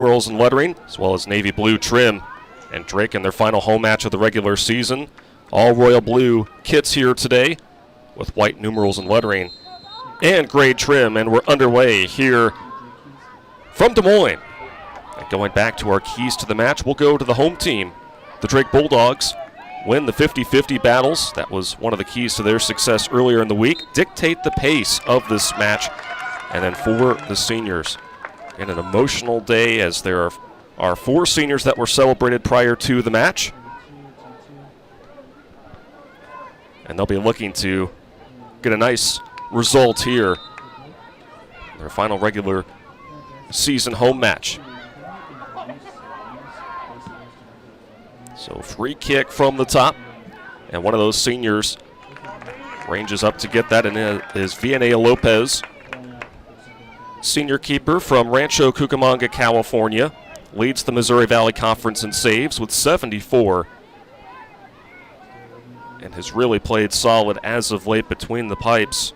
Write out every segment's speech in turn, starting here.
numerals and lettering, as well as navy blue trim. And Drake in their final home match of the regular season. All royal blue kits here today with white numerals and lettering and gray trim. And we're underway here from Des Moines. And going back to our keys to the match, we'll go to the home team. The Drake Bulldogs win the 50-50 battles. That was one of the keys to their success earlier in the week. Dictate the pace of this match. And then for the seniors, in an emotional day, as there are 4 seniors that were celebrated prior to the match. And they'll be looking to get a nice result here in their final regular season home match. So free kick from the top, and one of those seniors ranges up to get that, and it is Vianea Lopez, senior keeper from Rancho Cucamonga, California. Leads the Missouri Valley Conference in saves with 74. And has really played solid as of late between the pipes.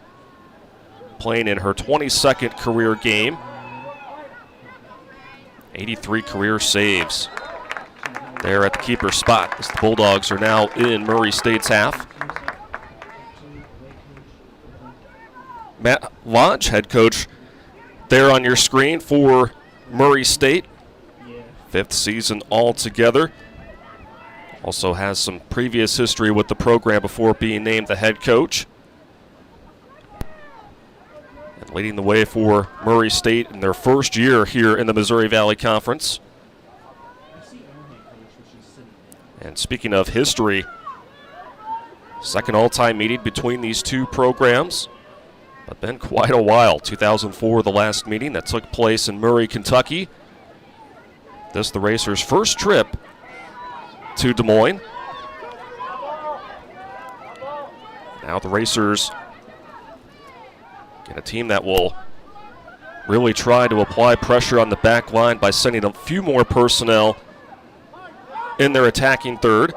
Playing in her 22nd career game. 83 career saves there at the keeper spot, as the Bulldogs are now in Murray State's half. Matt Lodge, head coach, there on your screen for Murray State. 5th season altogether. Also has some previous history with the program before being named the head coach. And leading the way for Murray State in their first year here in the Missouri Valley Conference. And speaking of history, second all-time meeting between these two programs. But been quite a while. 2004, the last meeting that took place in Murray, Kentucky. This the Racers' first trip to Des Moines. Now the Racers get a team that will really try to apply pressure on the back line by sending a few more personnel in their attacking third.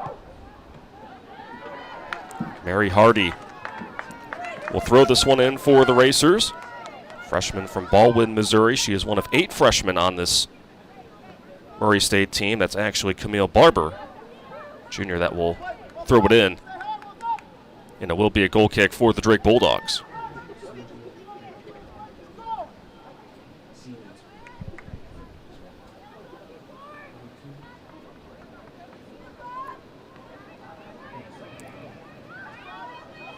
Mary Hardy will throw this one in for the Racers. Freshman from Baldwin, Missouri. She is one of 8 freshmen on this Murray State team. That's actually Camille Barber, junior, that will throw it in. And it will be a goal kick for the Drake Bulldogs.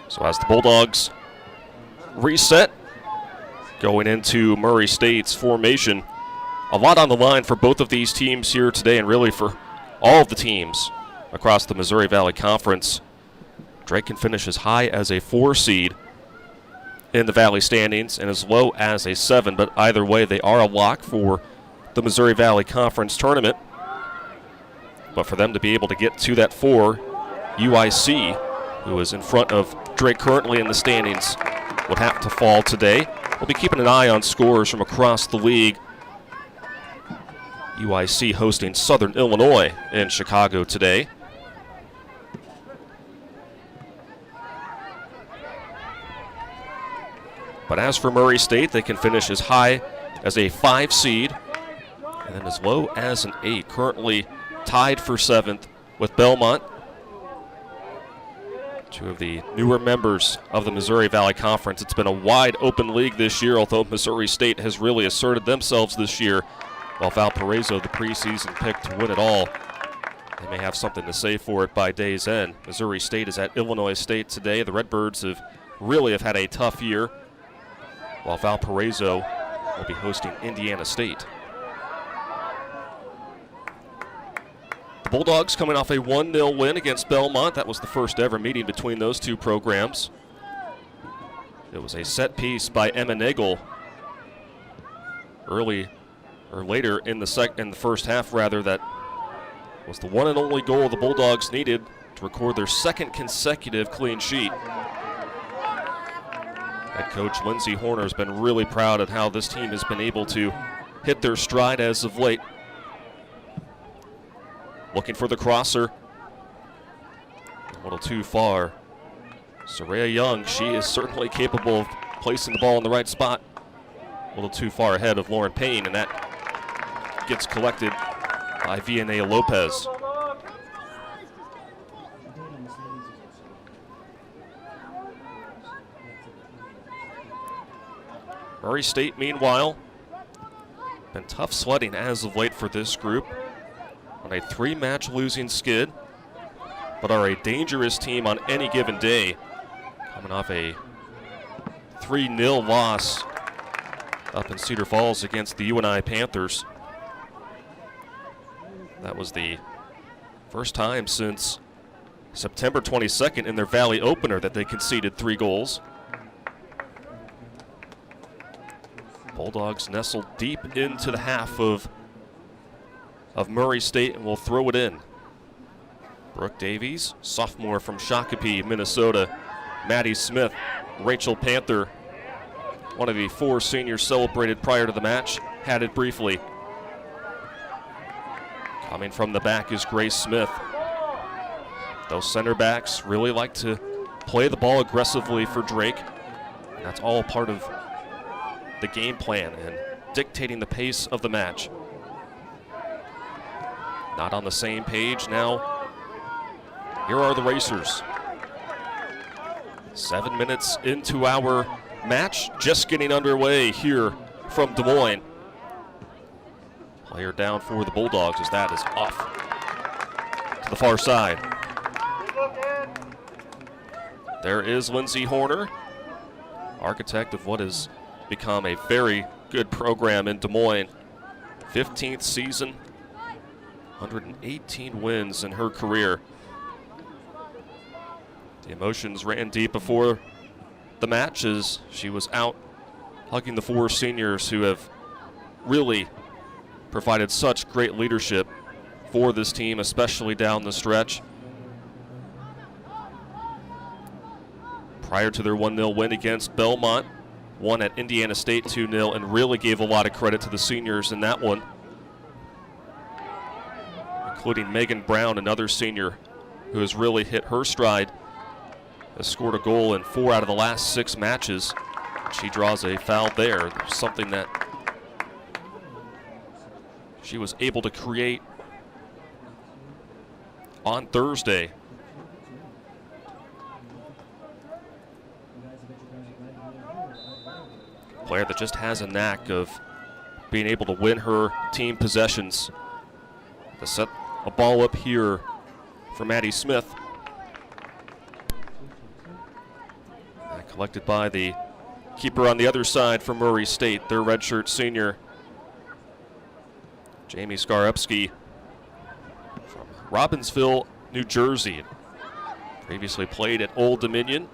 So as the Bulldogs reset, going into Murray State's formation, a lot on the line for both of these teams here today, and really for all of the teams across the Missouri Valley Conference. Drake can finish as high as a 4 seed in the Valley standings and as low as a 7, but either way they are a lock for the Missouri Valley Conference tournament. But for them to be able to get to that 4, UIC, who is in front of Drake currently in the standings, would have to fall today. We'll be keeping an eye on scores from across the league. UIC hosting Southern Illinois in Chicago today. But as for Murray State, they can finish as high as a 5 seed and then as low as an 8. Currently tied for 7th with Belmont. 2 of the newer members of the Missouri Valley Conference. It's been a wide open league this year, although Missouri State has really asserted themselves this year, while Valparaiso, the preseason pick to win it all. They may have something to say for it by day's end. Missouri State is at Illinois State today. The Redbirds have had a tough year, while Valparaiso will be hosting Indiana State. The Bulldogs coming off a 1-0 win against Belmont. That was the first ever meeting between those two programs. It was a set piece by Emma Nagel later in the first half, that was the one and only goal the Bulldogs needed to record their 2nd consecutive clean sheet. Head coach Lindsey Horner has been really proud of how this team has been able to hit their stride as of late. Looking for the crosser. A little too far. Soraya Young, she is certainly capable of placing the ball in the right spot. A little too far ahead of Lauren Payne, and that gets collected by Vianney Lopez. Murray State, meanwhile, been tough sledding as of late for this group on a 3-match losing skid, but are a dangerous team on any given day, coming off a 3-0 loss up in Cedar Falls against the UNI Panthers. That was the first time since September 22nd in their Valley opener that they conceded 3 goals. Bulldogs nestled deep into the half of Murray State and will throw it in. Brooke Davies, sophomore from Shakopee, Minnesota. Maddie Smith, Rachel Panther, one of the 4 seniors celebrated prior to the match, had it briefly. Coming from the back is Grace Smith. Those center backs really like to play the ball aggressively for Drake. That's all part of the game plan and dictating the pace of the match. Not on the same page now. Here are the Racers. 7 minutes into our match, just getting underway here from Des Moines. Player down for the Bulldogs as that is off to the far side. There is Lindsay Horner, architect of what has become a very good program in Des Moines. 15th season, 118 wins in her career. The emotions ran deep before the match as she was out hugging the 4 seniors who have really provided such great leadership for this team, especially down the stretch. Prior to their 1-0 win against Belmont, won at Indiana State 2-0, and really gave a lot of credit to the seniors in that one, including Megan Brown, another senior who has really hit her stride, has scored a goal in 4 out of the last 6 matches. She draws a foul there, something that she was able to create on Thursday. Player that just has a knack of being able to win her team possessions. To set a ball up here for Maddie Smith. And collected by the keeper on the other side for Murray State, their redshirt senior, Jamie Skarupski from Robbinsville, New Jersey. Previously played at Old Dominion.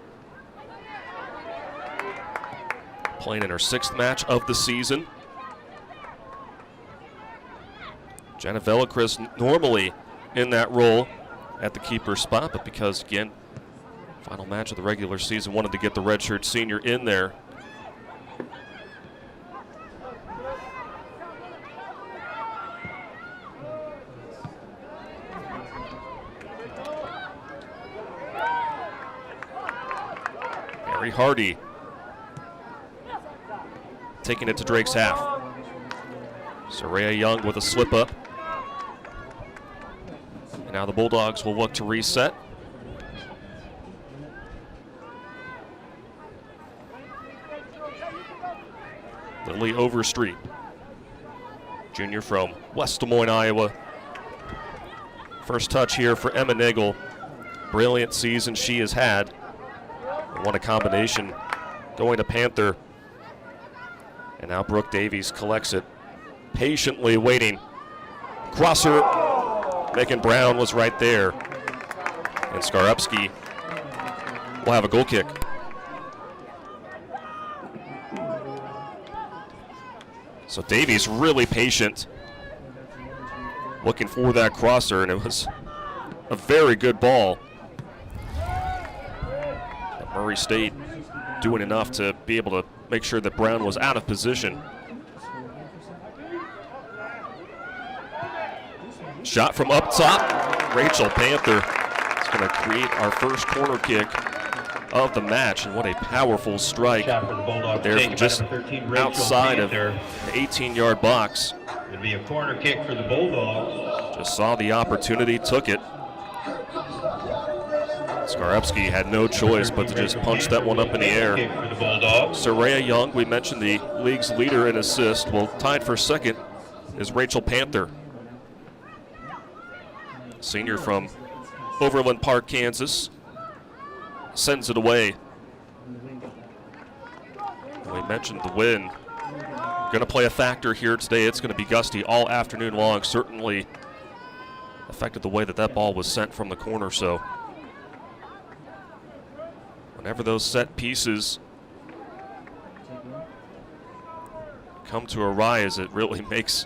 Playing in her 6th match of the season. Jenna Vellicris normally in that role at the keeper spot, but because, again, final match of the regular season, wanted to get the redshirt senior in there. Mary Hardy taking it to Drake's half. Soraya Young with a slip up. And now the Bulldogs will look to reset. Lily Overstreet, junior from West Des Moines, Iowa. First touch here for Emma Nagel. Brilliant season she has had. Won a combination going to Panther. And now Brooke Davies collects it, patiently waiting. Crosser, Megan Brown was right there. And Skarupski will have a goal kick. So Davies really patient, looking for that crosser, and it was a very good ball. But Murray State doing enough to be able to make sure that Brown was out of position. Shot from up top. Rachel Panther is going to create our first corner kick of the match, and what a powerful strike there from just outside of the 18-yard box. be a corner kick for the Bulldogs. Just saw the opportunity, took it. Skarepski had no choice but to just punch that one up in the air. Soraya Young, we mentioned the league's leader in assists. Well, tied for second is Rachel Panther, senior from Overland Park, Kansas. Sends it away. We mentioned the wind. Going to play a factor here today. It's going to be gusty all afternoon long. Certainly affected the way that that ball was sent from the corner. So whenever those set pieces come to a rise, it really makes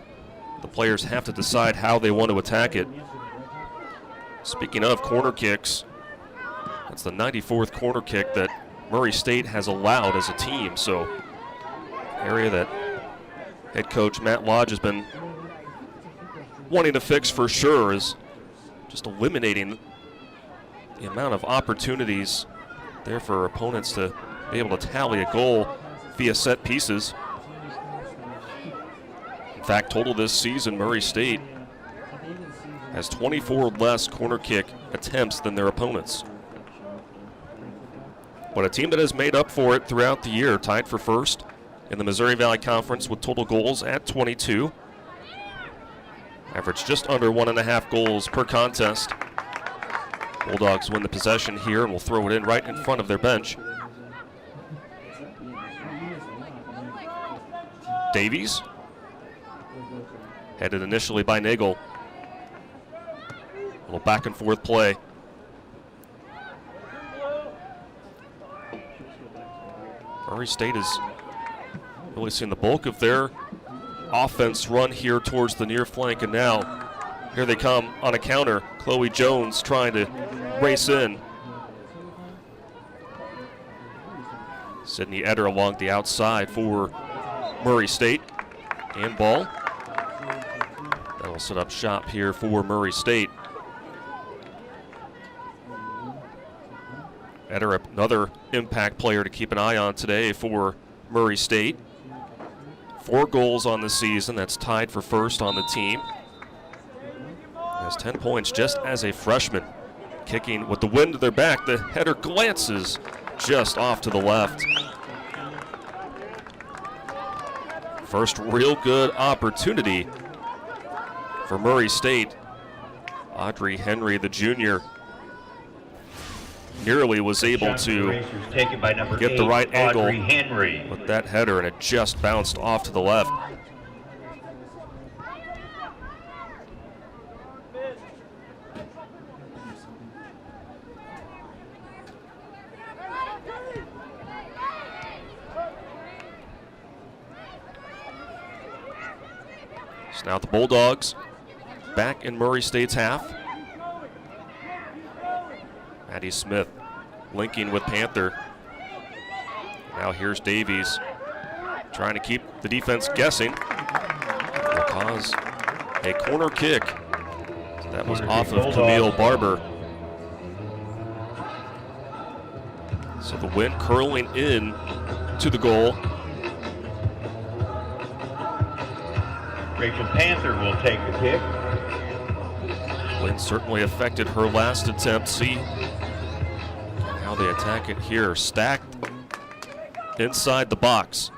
the players have to decide how they want to attack it. Speaking of corner kicks, that's the 94th corner kick that Murray State has allowed as a team. So area that head coach Matt Lodge has been wanting to fix for sure is just eliminating the amount of opportunities there for opponents to be able to tally a goal via set pieces. In fact, total this season, Murray State has 24 less corner kick attempts than their opponents. But a team that has made up for it throughout the year, tied for first in the Missouri Valley Conference with total goals at 22. Average just under 1.5 goals per contest. Bulldogs win the possession here and will throw it in right in front of their bench. Davies, headed initially by Nagel. A little back and forth play. Murray State has really seen the bulk of their offense run here towards the near flank, and now here they come on a counter. Chloe Jones trying to race in. Sydney Eder along the outside for Murray State. And ball. That'll set up shop here for Murray State. Eder, another impact player to keep an eye on today for Murray State. 4 goals on the season. That's tied for first on the team. Has 10 points just as a freshman. Kicking with the wind to their back. The header glances just off to the left. First real good opportunity for Murray State. Audrey Henry, the junior, nearly was able to get the right angle with that header, and it just bounced off to the left. So now the Bulldogs back in Murray State's half. Maddie Smith linking with Panther. Now here's Davies trying to keep the defense guessing. Will cause a corner kick. That was off of Camille Barber. So the wind curling in to the goal. Rachel Panther will take the kick. Wind certainly affected her last attempt. See how they attack it here. Stacked inside the box.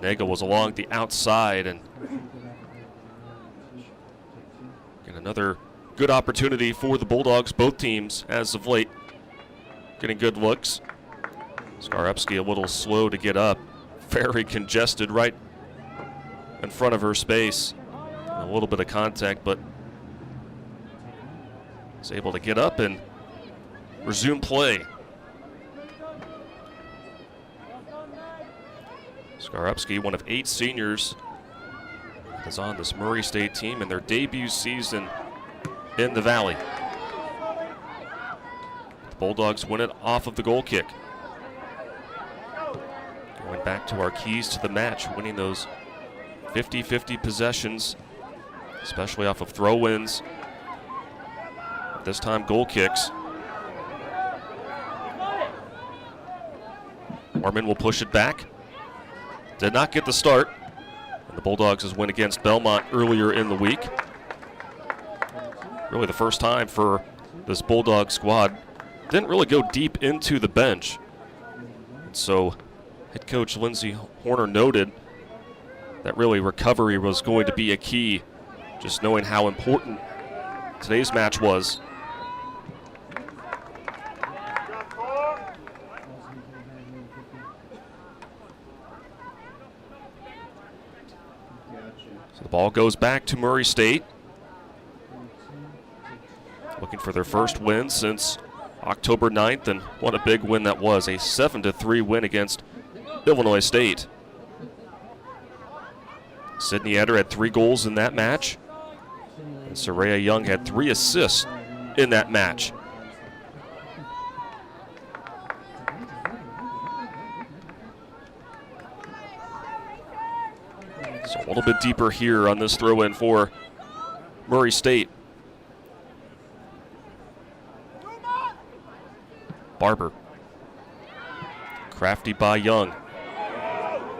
Nagel was along the outside, and get another good opportunity for the Bulldogs. Both teams, as of late, getting good looks. Skarepski a little slow to get up. Very congested right in front of her space. A little bit of contact, but is able to get up and resume play. Skarepski, one of 8 seniors, is on this Murray State team in their debut season in the Valley. The Bulldogs win it off of the goal kick. Going back to our keys to the match, winning those 50-50 possessions, especially off of throw-ins. This time goal kicks. Orman will push it back. Did not get the start. The Bulldogs' win against Belmont earlier in the week. Really the first time for this Bulldog squad. Didn't really go deep into the bench. And so head coach Lindsey Horner noted that really recovery was going to be a key, just knowing how important today's match was. So the ball goes back to Murray State. Looking for their first win since October 9th, and what a big win that was, a 7-3 win against Illinois State. Sydney Eder had 3 goals in that match, and Soraya Young had 3 assists in that match. So a little bit deeper here on this throw-in for Murray State. Barber. Crafty by Young.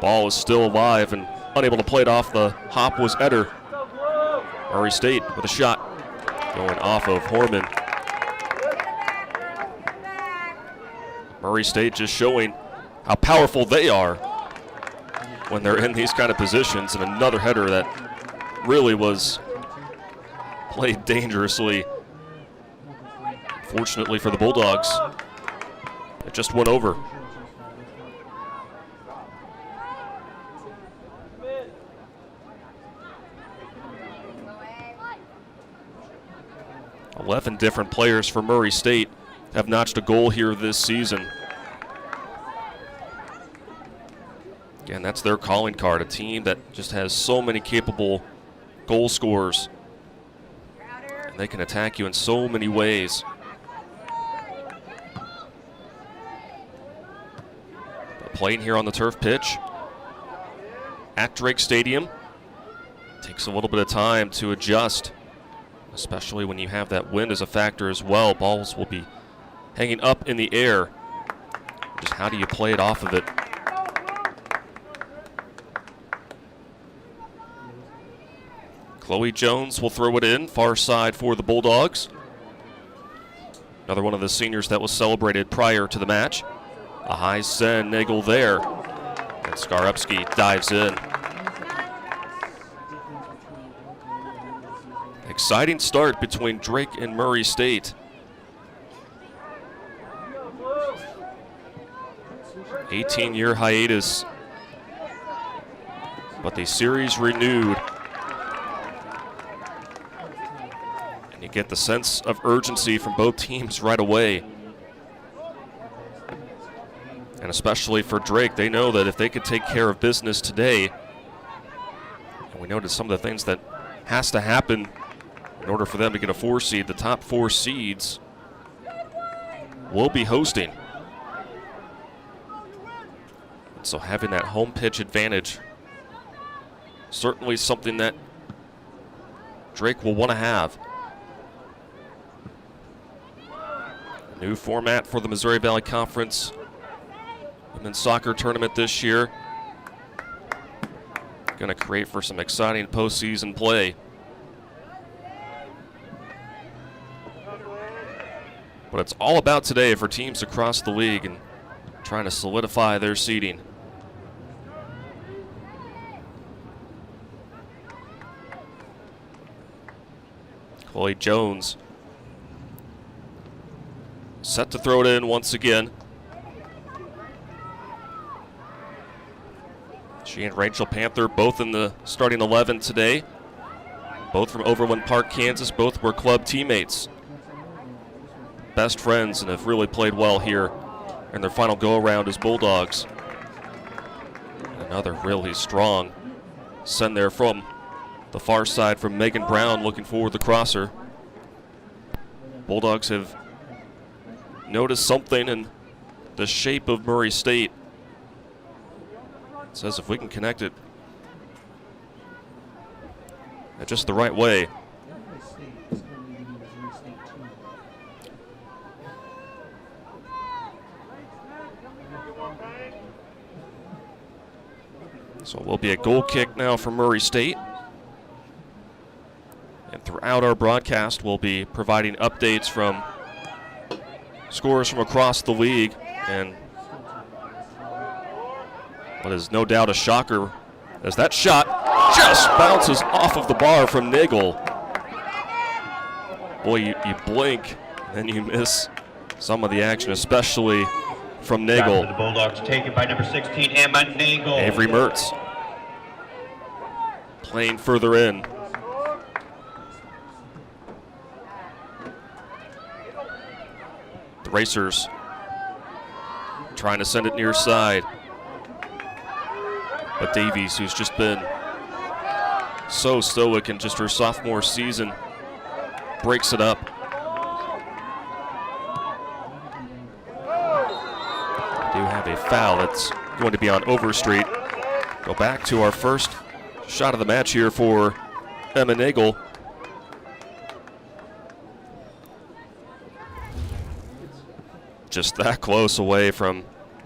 Ball is still alive and unable to play it off the hop was Eder. Murray State with a shot going off of Horman. Murray State just showing how powerful they are when they're in these kind of positions, and another header that really was played dangerously. Fortunately for the Bulldogs, it just went over. Eleven different players for Murray State have notched a goal here this season. Again, that's their calling card, a team that just has so many capable goal scorers. And they can attack you in so many ways. But playing here on the turf pitch at Drake Stadium takes a little bit of time to adjust, especially when you have that wind as a factor as well. Balls will be hanging up in the air. Just how do you play it off of it? Chloe Jones will throw it in, far side for the Bulldogs. Another one of the seniors that was celebrated prior to the match. A high send, Nagel there. And Skarupski dives in. Exciting start between Drake and Murray State. 18-year hiatus, but the series renewed. And you get the sense of urgency from both teams right away. And especially for Drake, they know that if they could take care of business today, and we noticed some of the things that has to happen in order for them to get a 4 seed, the top 4 seeds will be hosting. So having that home pitch advantage, certainly something that Drake will want to have. New format for the Missouri Valley Conference Women's Soccer Tournament this year. Going to create for some exciting postseason play. But it's all about today for teams across the league and trying to solidify their seeding. Chloe Jones set to throw it in once again. She and Rachel Panther both in the starting 11 today. Both from Overland Park, Kansas. Both were club teammates. Best friends and have really played well here in their final go-around as Bulldogs. Another really strong send there from the far side from Megan Brown, looking for the crosser. Bulldogs have noticed something in the shape of Murray State. It says if we can connect it at just the right way. So it will be a goal kick now for Murray State. And throughout our broadcast, we'll be providing updates from scores from across the league. And what is no doubt a shocker, as that shot just bounces off of the bar from Nagel. Boy, you blink, and then you miss some of the action, especially from Nagel. The Bulldogs taken by number 16, Emma Nagel. Avery Mertz playing further in. The Racers trying to send it near side. But Davies, who's just been so stoic in just her sophomore season, breaks it up. We do have a foul that's going to be on Overstreet. Go back to our first shot of the match here for Emma Nagel. Just that close away from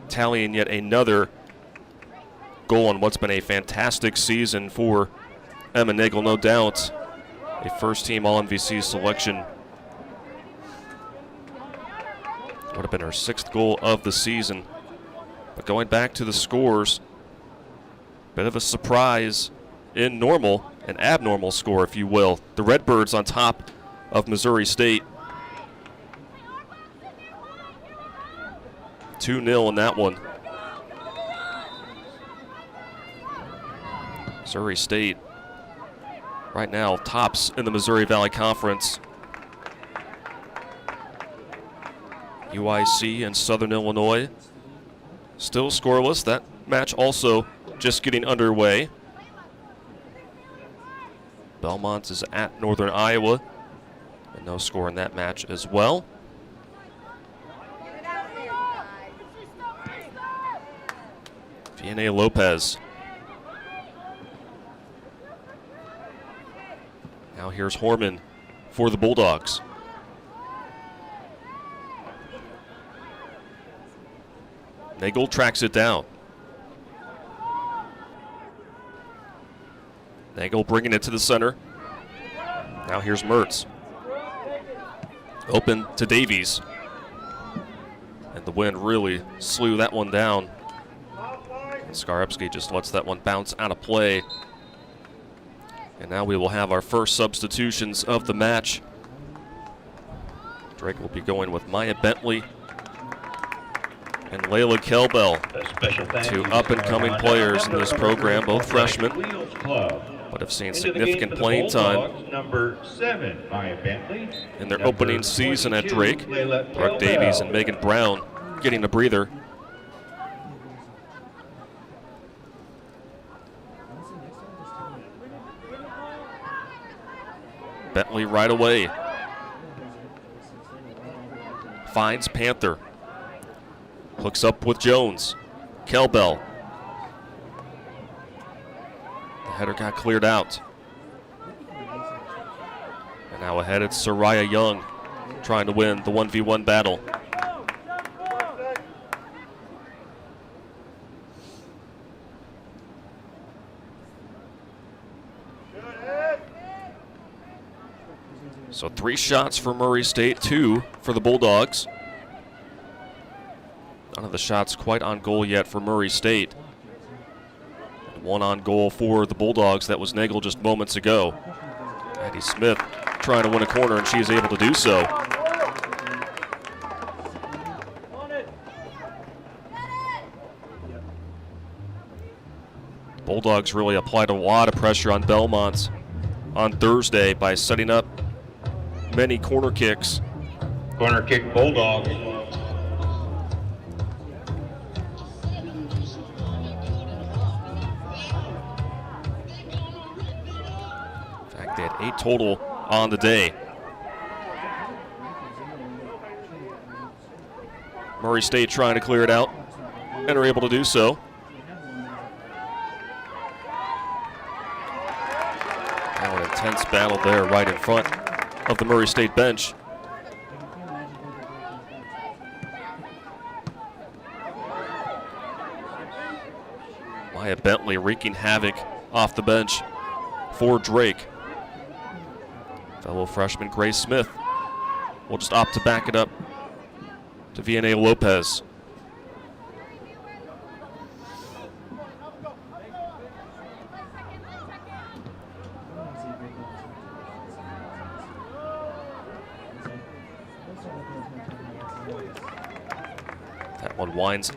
tallying yet another goal on what's been a fantastic season for Emma Nagel, no doubt. A first-team All-MVC selection. Would have been her 6th goal of the season. But going back to the scores, bit of a surprise in normal, an abnormal score, if you will. The Redbirds on top of Missouri State. 2-0 in that one. Missouri State right now tops in the Missouri Valley Conference. UIC and Southern Illinois still scoreless. That match also just getting underway. Belmont is at Northern Iowa, and no score in that match as well. Vianney Lopez. Now here's Horman for the Bulldogs. Nagel tracks it down. Nagel bringing it to the center. Now here's Mertz. Open to Davies. And the wind really slew that one down. And Skarupski just lets that one bounce out of play. And now we will have our first substitutions of the match. Drake will be going with Maya Bentley and Layla Kelbell, two up-and-coming players in this program, both freshmen, but have seen significant playing time in their opening season at Drake. Brooke Davies and Megan Brown getting a breather. Bentley right away. Finds Panther. Hooks up with Jones. Kelbell. The header got cleared out. And now ahead it's Soraya Young trying to win the 1v1 battle. So 3 shots for Murray State, 2 for the Bulldogs. None of the shots quite on goal yet for Murray State. And 1 on goal for the Bulldogs. That was Nagel just moments ago. Addie Smith trying to win a corner, and she is able to do so. Bulldogs really applied a lot of pressure on Belmont on Thursday by setting up many corner kicks. Corner kick, Bulldogs. In fact, they had 8 total on the day. Murray State trying to clear it out and are able to do so. Now an intense battle there right in front of the Murray State bench. Maya Bentley wreaking havoc off the bench for Drake. Fellow freshman Grace Smith will just opt to back it up to Vianney Lopez. That one winds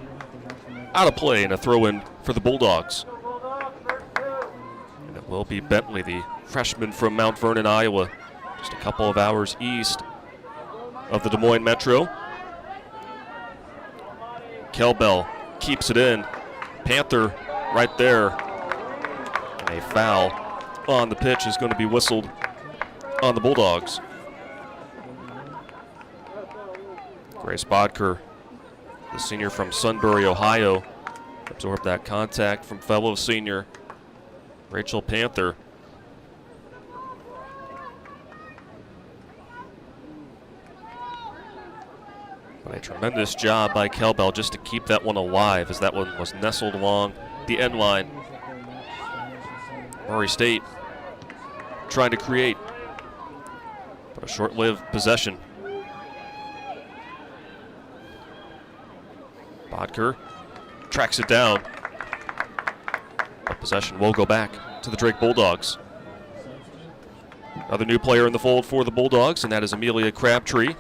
out of play and a throw-in for the Bulldogs. And it will be Bentley, the freshman from Mount Vernon, Iowa, just a couple of hours east of the Des Moines Metro. Kelbell keeps it in. Panther right there. And a foul on the pitch is going to be whistled on the Bulldogs. Grace Bodker, the senior from Sunbury, Ohio, absorbed that contact from fellow senior Rachel Panther. But a tremendous job by Kelbell just to keep that one alive, as that one was nestled along the end line. Murray State trying to create, but a short-lived possession. Bodker tracks it down. But possession will go back to the Drake Bulldogs. Another new player in the fold for the Bulldogs, and that is Amelia Crabtree,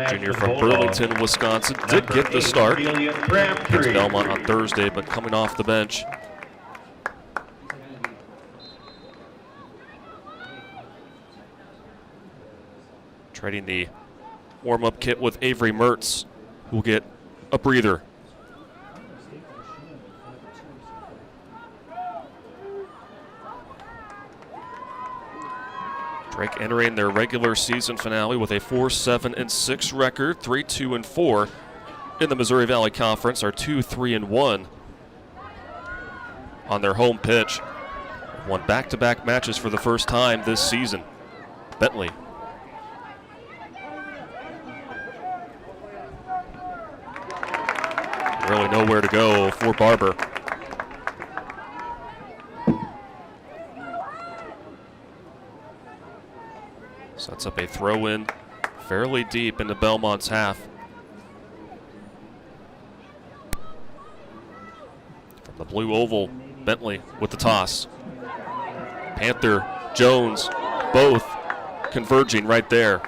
junior from Burlington, Wisconsin. Did get the start against Belmont on Thursday, but coming off the bench. Trading the warm-up kit with Avery Mertz, who will get a breather. Drake entering their regular season finale with a 4-7-6 record, 3-2-4 in the Missouri Valley Conference, are 2-3-1 on their home pitch. Won back-to-back matches for the first time this season. Bentley. Really nowhere to go for Barber. Sets up a throw-in fairly deep into Belmont's half. From the blue oval, Bentley with the toss. Panther, Jones, both converging right there.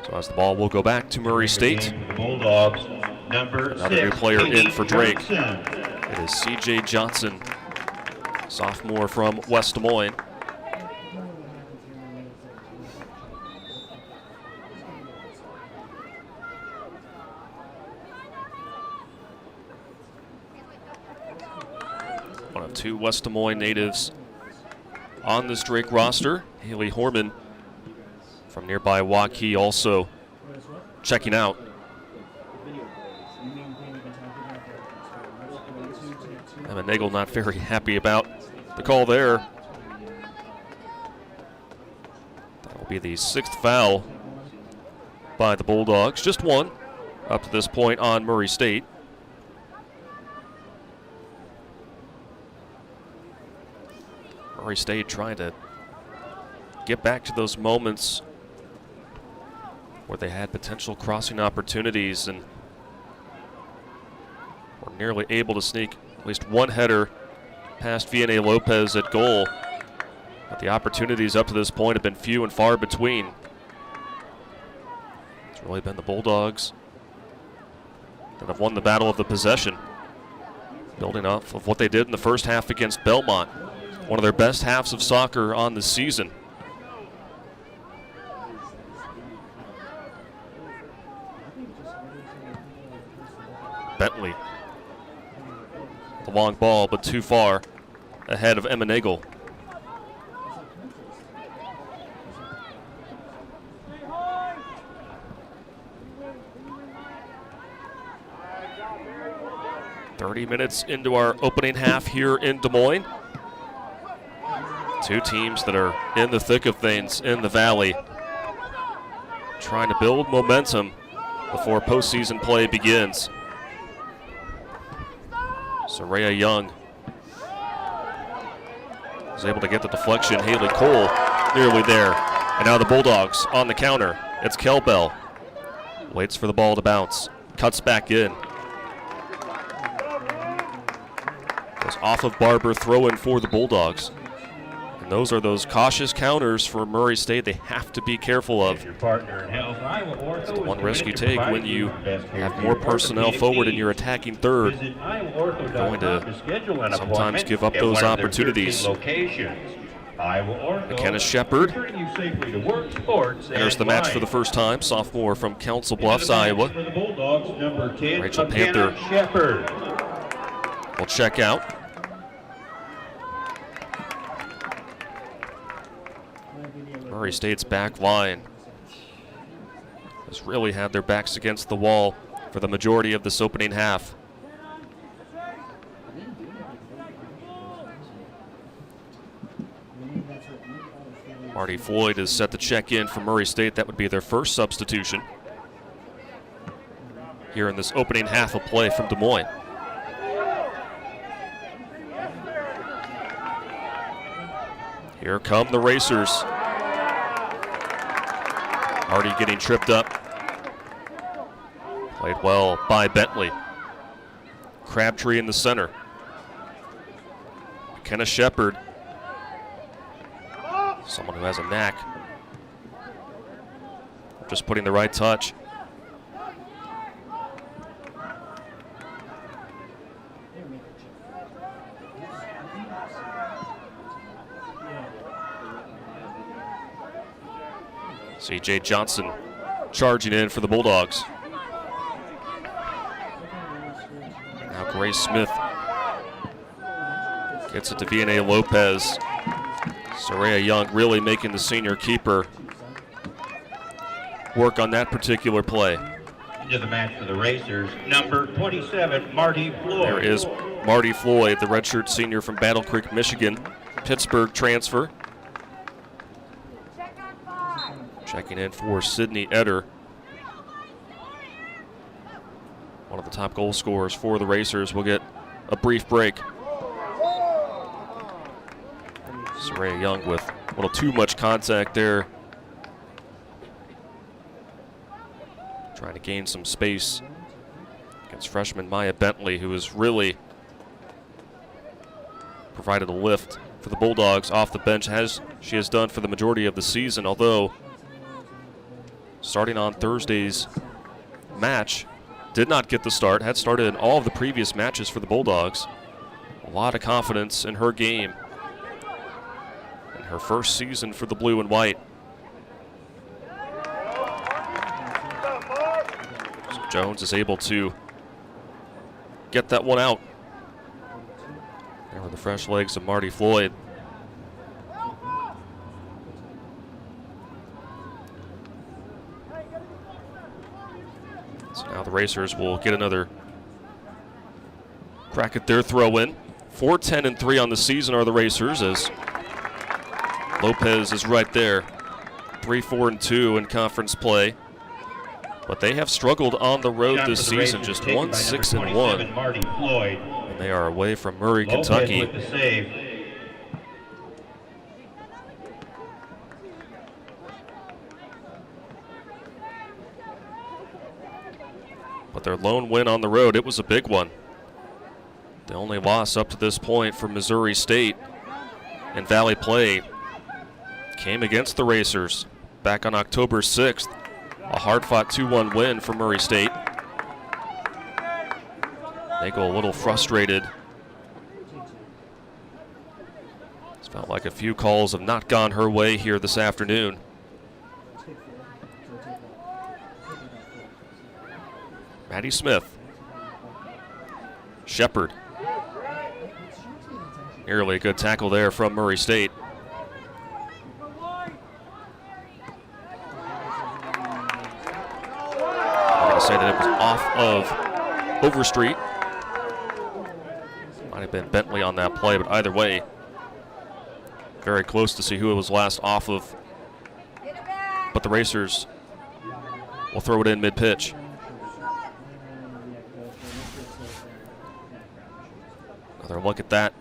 So as the ball will go back to Murray State. Bulldogs, number Another 6, new player in for Drake. Johnson. It is C.J. Johnson, sophomore from West Des Moines. One of two West Des Moines natives on this Drake roster. Haley Horman from nearby Waukee also checking out. Emma Nagel not very happy about the call there. That will be the 6th foul by the Bulldogs. Just one up to this point on Murray State. Murray State trying to get back to those moments where they had potential crossing opportunities and were nearly able to sneak at least one header past Vianney Lopez at goal. But the opportunities up to this point have been few and far between. It's really been the Bulldogs that have won the battle of the possession, building off of what they did in the first half against Belmont. One of their best halves of soccer on the season. Bentley. The long ball, but too far ahead of Emma Nagel. .30 minutes into our opening half here in Des Moines. Two teams that are in the thick of things in the Valley, trying to build momentum before postseason play begins. Soraya Young is able to get the deflection. Haley Cole nearly there. And now the Bulldogs on the counter. It's Kelbell. Waits for the ball to bounce. Cuts back in. Goes off of Barber, throw in for the Bulldogs. And those are those cautious counters for Murray State they have to be careful of. It's the one risk you take when you have more personnel forward and you're attacking third. You're going to sometimes give up those opportunities. McKenna Shepard enters the match for the first time. Sophomore from Council Bluffs, Iowa. Rachel Panther will check out. Murray State's back line has really had their backs against the wall for the majority of this opening half. Marty Floyd is set to check in for Murray State. That would be their first substitution here in this opening half of play from Des Moines. Here come the Racers. Marty getting tripped up. Played well by Bentley. Crabtree in the center. McKenna Shepard. Someone who has a knack. Just putting the right touch. C.J. Johnson charging in for the Bulldogs. Now Grace Smith gets it to Vianney Lopez. Soraya Young really making the senior keeper work on that particular play. Into the match for the Racers, number 27, Marty Floyd. There is Marty Floyd, the redshirt senior from Battle Creek, Michigan. Pittsburgh transfer. Checking in for Sydney Eder. One of the top goal scorers for the Racers will get a brief break. Soraya Young with a little too much contact there. Trying to gain some space against freshman Maya Bentley, who has really provided a lift for the Bulldogs off the bench, as she has done for the majority of the season, although starting on Thursday's match, did not get the start, had started in all of the previous matches for the Bulldogs. A lot of confidence in her game. Her first season for the blue and white. So Jones is able to get that one out. There were the fresh legs of Marty Floyd. So now the Racers will get another crack at their throw in. 4-10-3 on the season are the Racers, as Lopez is right there. 3-4-2 in conference play. But they have struggled on the road this season, just 1-6-1. And they are away from Murray, Kentucky. But their lone win on the road, it was a big one. The only loss up to this point for Missouri State in Valley play came against the Racers back on October 6th. A hard-fought 2-1 win for Murray State. They go a little frustrated. It's felt like a few calls have not gone her way here this afternoon. Maddie Smith. Shepard. Nearly a good tackle there from Murray State. Say that it was off of Overstreet. Might have been Bentley on that play, but either way, Very close to see who it was last off of. But the Racers will throw it in mid-pitch. Another look at that.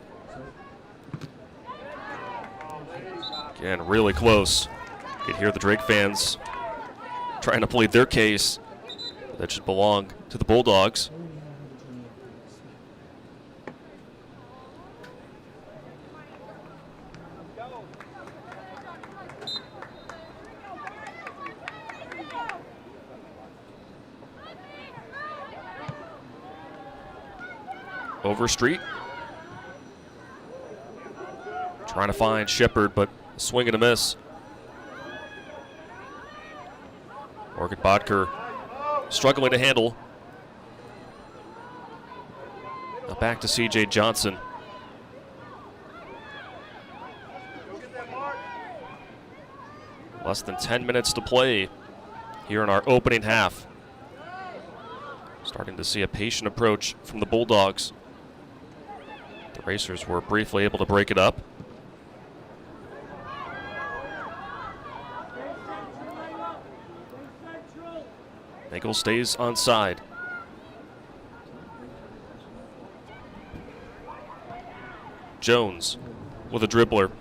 Again, really close. You can hear the Drake fans trying to plead their case. That should belong to the Bulldogs. Overstreet. Trying to find Shepard, but swing and a miss. Morgan Bodker struggling to handle. Now back to C.J. Johnson. Less than 10 minutes to play here in our opening half. Starting to see a patient approach from the Bulldogs. The Racers were briefly able to break it up. Nagel stays on side. Jones with a dribbler.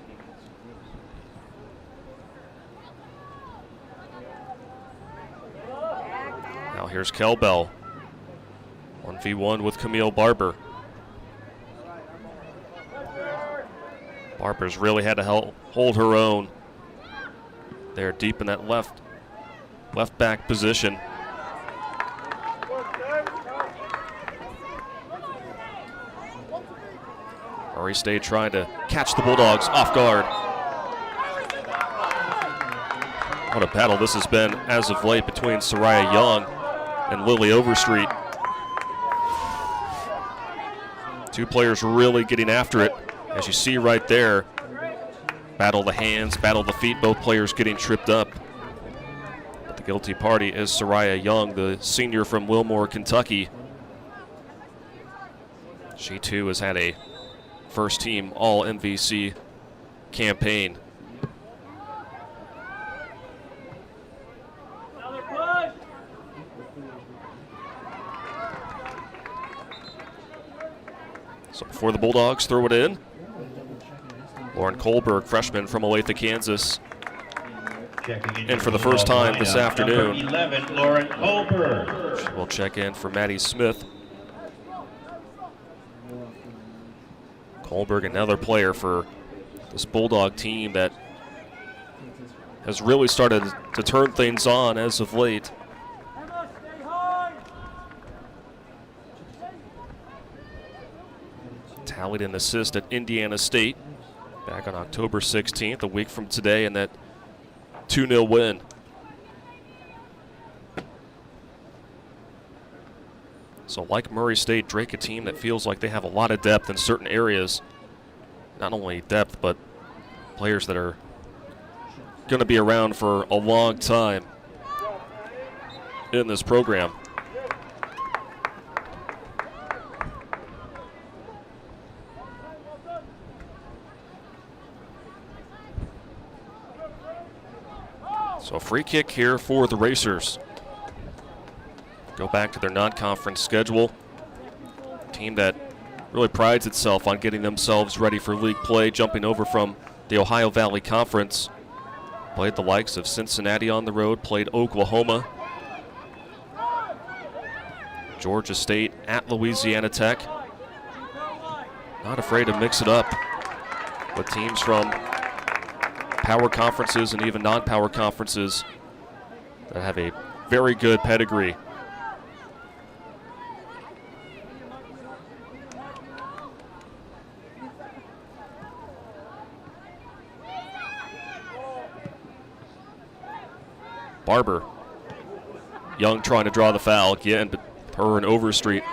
Now here's Kelbell. 1v1 with Camille Barber. Barber's really had to hold her own. They're deep in that left back position. Murray State trying to catch the Bulldogs off guard. What a battle this has been as of late between Soraya Young and Lily Overstreet. Two players really getting after it, as you see right there. Battle the hands, battle the feet, both players getting tripped up. But the guilty party is Soraya Young, the senior from Wilmore, Kentucky. She too has had a first team all MVC campaign. So before the Bulldogs throw it in, Lauren Kohlberg, freshman from Olathe, Kansas, in for the first time this afternoon. Number 11, Lauren Kohlberg. She will check in for Maddie Smith. Kohlberg, another player for this Bulldog team that has really started to turn things on as of late. Tallied an assist at Indiana State back on October 16th, a week from today, in that 2-0 win. So like Murray State, Drake, a team that feels like they have a lot of depth in certain areas. Not only depth, but players that are going to be around for a long time in this program. So free kick here for the Racers. Go back to their non-conference schedule. Team that really prides itself on getting themselves ready for league play, jumping over from the Ohio Valley Conference. Played the likes of Cincinnati on the road, played Oklahoma, Georgia State, at Louisiana Tech. Not afraid to mix it up with teams from power conferences and even non-power conferences that have a very good pedigree. Barber. Young trying to draw the foul again, but her and Overstreet.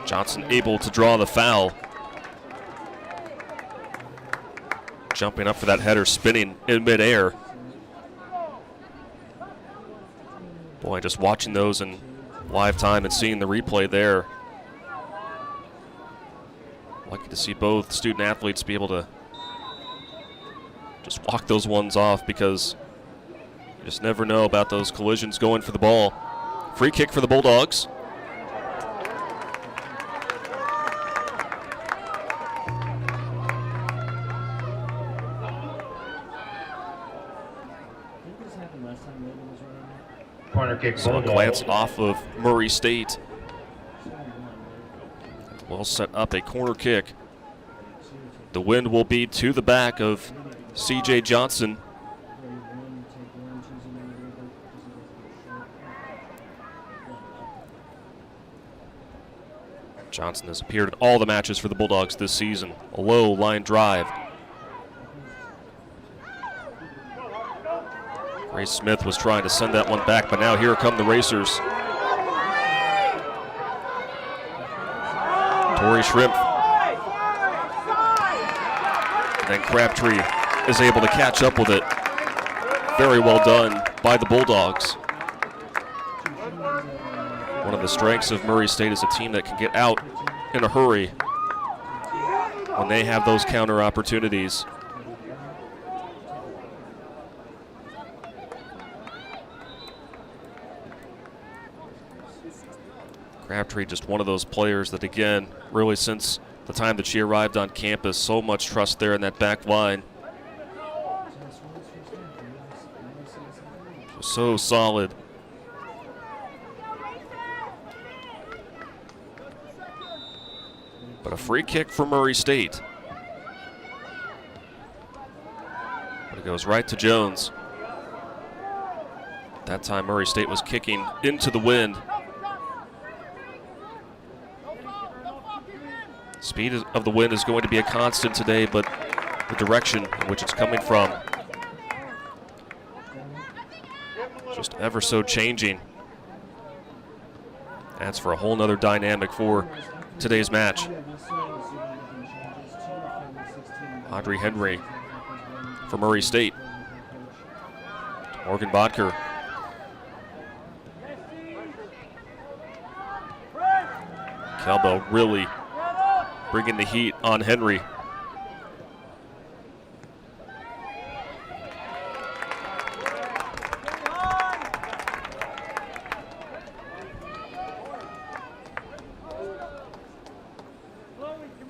Johnson able to draw the foul. Jumping up for that header, spinning in midair. Boy, just watching those in live time and seeing the replay there. Lucky to see both student athletes be able to just walk those ones off, because you just never know about those collisions going for the ball. Free kick for the Bulldogs. Corner kick, So a Bulldogs. glance off of Murray State. Well set up, a corner kick. The wind will be to the back of C.J. Johnson. Johnson has appeared in all the matches for the Bulldogs this season. A low line drive. Ray Smith was trying to send that one back, but now here come the Racers. Torrey Shrimp. And then Crabtree is able to catch up with it. Very well done by the Bulldogs. One of the strengths of Murray State is a team that can get out in a hurry when they have those counter opportunities. Crabtree, just one of those players that, again, really since the time that she arrived on campus, so much trust there in that back line. So solid. But a free kick for Murray State. But it goes right to Jones. That time Murray State was kicking into the wind. Speed of the wind is going to be a constant today, but the direction in which it's coming from just ever so changing. Adds for a whole nother dynamic for today's match. Audrey Henry for Murray State. Morgan Bodker. Kelbo really bringing the heat on Henry.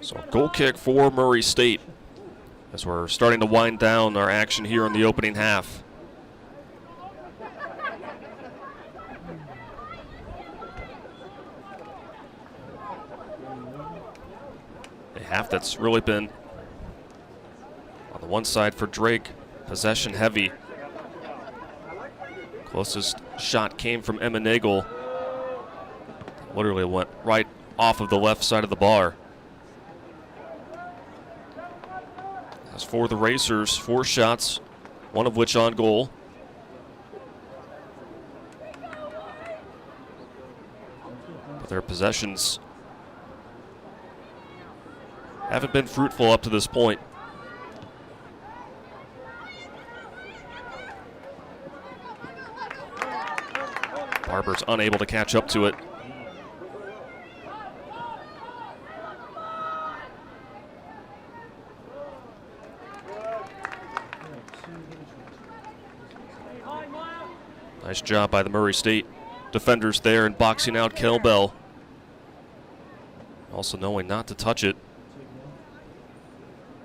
So a goal kick for Murray State as we're starting to wind down our action here in the opening half. A half that's really been, on the one side for Drake, possession heavy. Closest shot came from Emma Nagel. Literally went right off of the left side of the bar. As for the Racers, 4 shots, one of which on goal. But their possessions haven't been fruitful up to this point. Barber's unable to catch up to it. Nice job by the Murray State defenders there in boxing out Kelbell. Also knowing not to touch it.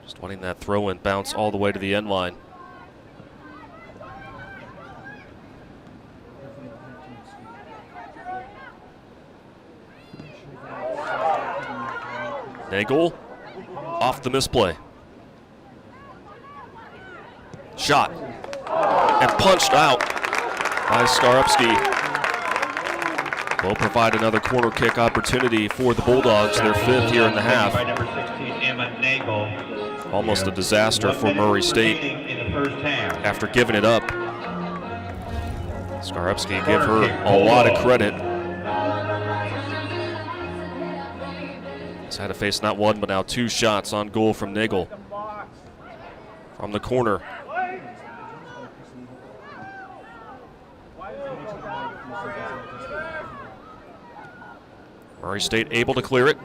Just letting that throw-in bounce all the way to the end line. Nagel off the misplay. Shot and punched out by Skarupski. Will provide another corner kick opportunity for the Bulldogs, their 5th here in the half. Almost a disaster for Murray State after giving it up. Skarupski, give her a lot of credit. He's had to face not one, but now 2 shots on goal from Nagel. From the corner. Murray State able to clear it.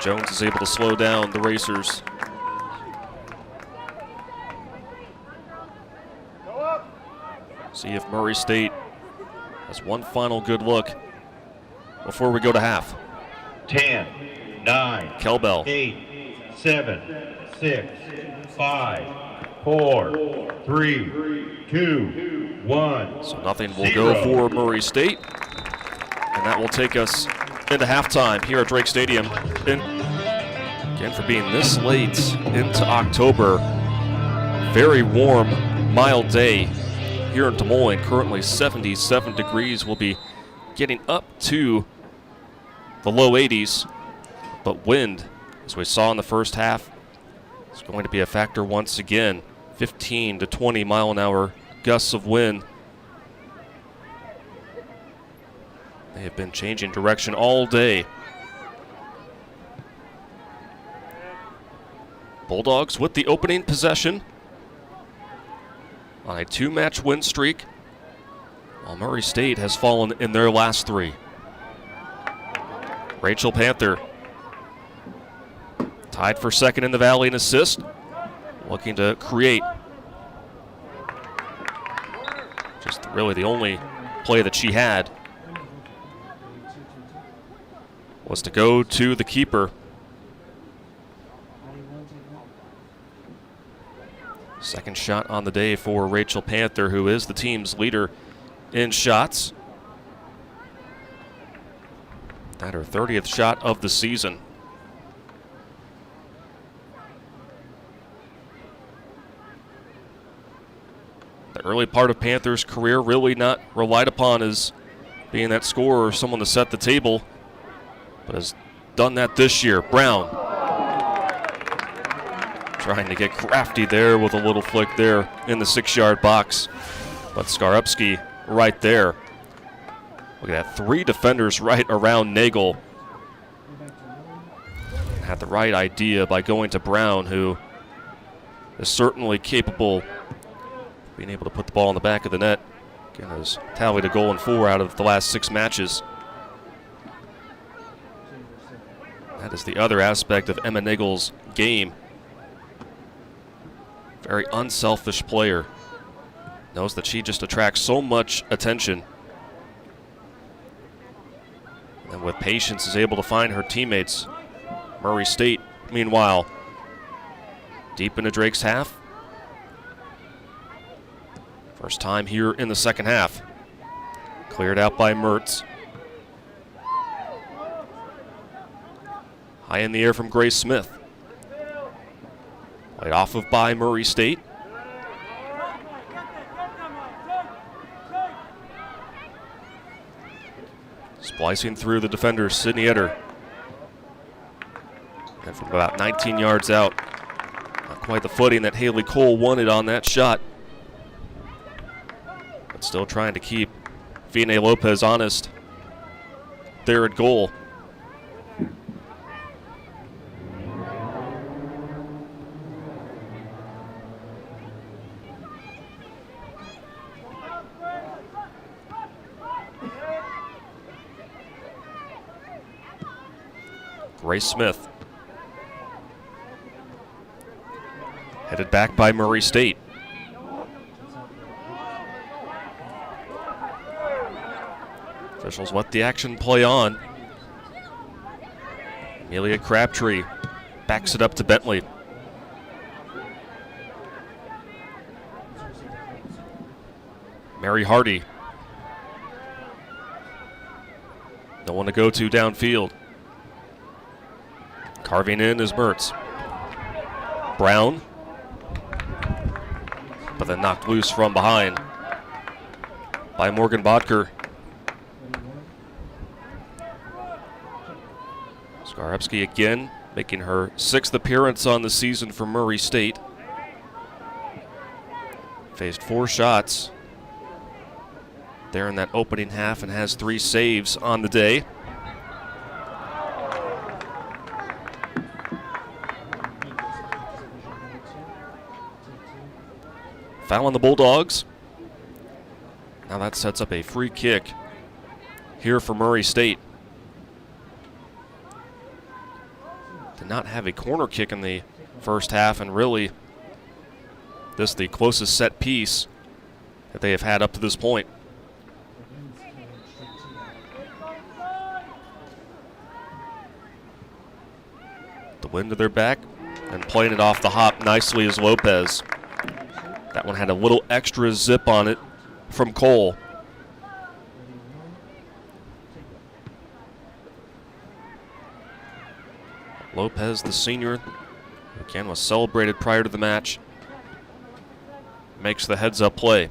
Jones is able to slow down the Racers. See if Murray State has one final good look before we go to half. 10, 9, Kelbell. 8, 7, 6, 5, 4, 3, 2, 1. So nothing will go for Murray State. And that will take us into halftime here at Drake Stadium. Again, for being this late into October. Very warm, mild day here in Des Moines. Currently 77 degrees. We'll be getting up to the low 80s. But wind, as we saw in the first half, is going to be a factor once again. 15 to 20 mile an hour gusts of wind. They have been changing direction all day. Bulldogs with the opening possession on a 2-match win streak, while Murray State has fallen in their last 3. Rachel Panther tied for second in the Valley in assist, looking to create. Just really the only play that she had was to go to the keeper. Second shot on the day for Rachel Panther, who is the team's leader in shots. That her 30th shot of the season. The early part of Panther's career really not relied upon as being that scorer or someone to set the table, but has done that this year. Brown trying to get crafty there with a little flick there in the 6-yard box. But Skarupski right there. Look at that, 3 defenders right around Nagel. Had the right idea by going to Brown, who is certainly capable of being able to put the ball in the back of the net. Again, has tallied a goal in 4 out of the last 6 matches. That is the other aspect of Emma Nagel's game. Very unselfish player. Knows that she just attracts so much attention. And with patience is able to find her teammates. Murray State, meanwhile, deep into Drake's half. First time here in the second half. Cleared out by Mertz. High in the air from Grace Smith. Played off of by Murray State. Splicing through the defender, Sydney Etter. And from about 19 yards out, not quite the footing that Haley Cole wanted on that shot. But still trying to keep Fine Lopez honest there at goal. Grace Smith. Headed back by Murray State. Officials let the action play on. Amelia Crabtree backs it up to Bentley. Mary Hardy. No one to go to downfield. Carving in is Mertz. Brown. But then knocked loose from behind by Morgan Bodker. Skarupski again, making her 6th appearance on the season for Murray State. Faced 4 shots there in that opening half and has 3 saves on the day. Foul on the Bulldogs. Now that sets up a free kick here for Murray State. Did not have a corner kick in the first half, and really this the closest set piece that they have had up to this point. The wind to their back and playing it off the hop nicely is Lopez. That one had a little extra zip on it from Cole. Lopez, the senior, again was celebrated prior to the match, makes the heads-up play.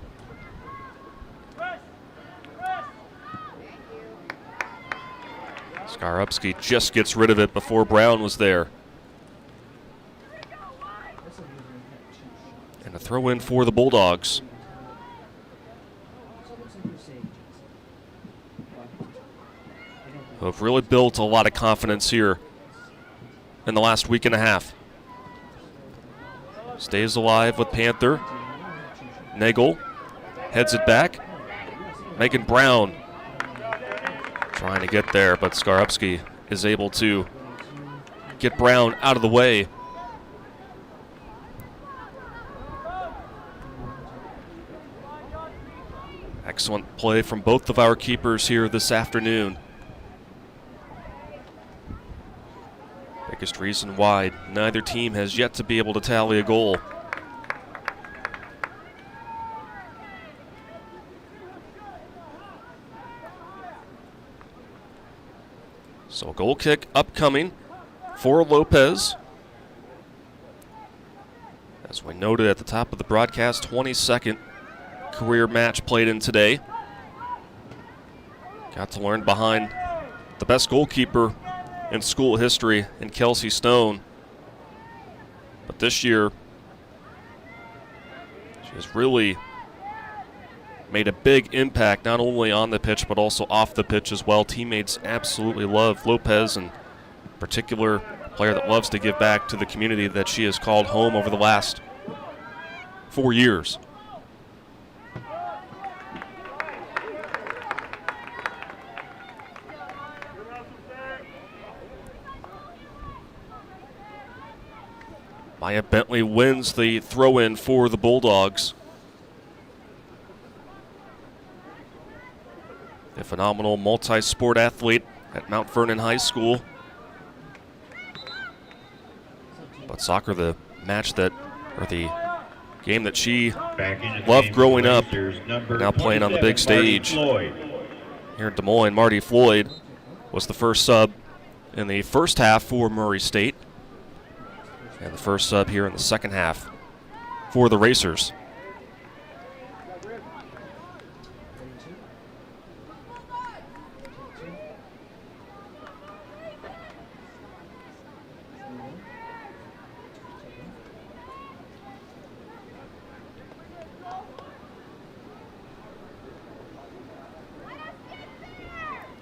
Skarupski just gets rid of it before Brown was there. And a throw in for the Bulldogs. Who have really built a lot of confidence here in the last week and a half. Stays alive with Panther. Nagel heads it back. Megan Brown trying to get there, but Skarupski is able to get Brown out of the way. Excellent play from both of our keepers here this afternoon. Biggest reason why neither team has yet to be able to tally a goal. So a goal kick upcoming for Lopez. As we noted at the top of the broadcast, 22nd career match played in today. Got to learn behind the best goalkeeper in school history in Kelsey Stone. But this year, she has really made a big impact, not only on the pitch, but also off the pitch as well. Teammates absolutely love Lopez, and in particular, a player that loves to give back to the community that she has called home over the last 4 years. Maya Bentley wins the throw-in for the Bulldogs. A phenomenal multi-sport athlete at Mount Vernon High School. But soccer, the game that she loved growing up, now playing on the big stage. Here in Des Moines, Marty Floyd was the first sub in the first half for Murray State, and the first sub here in the second half for the Racers.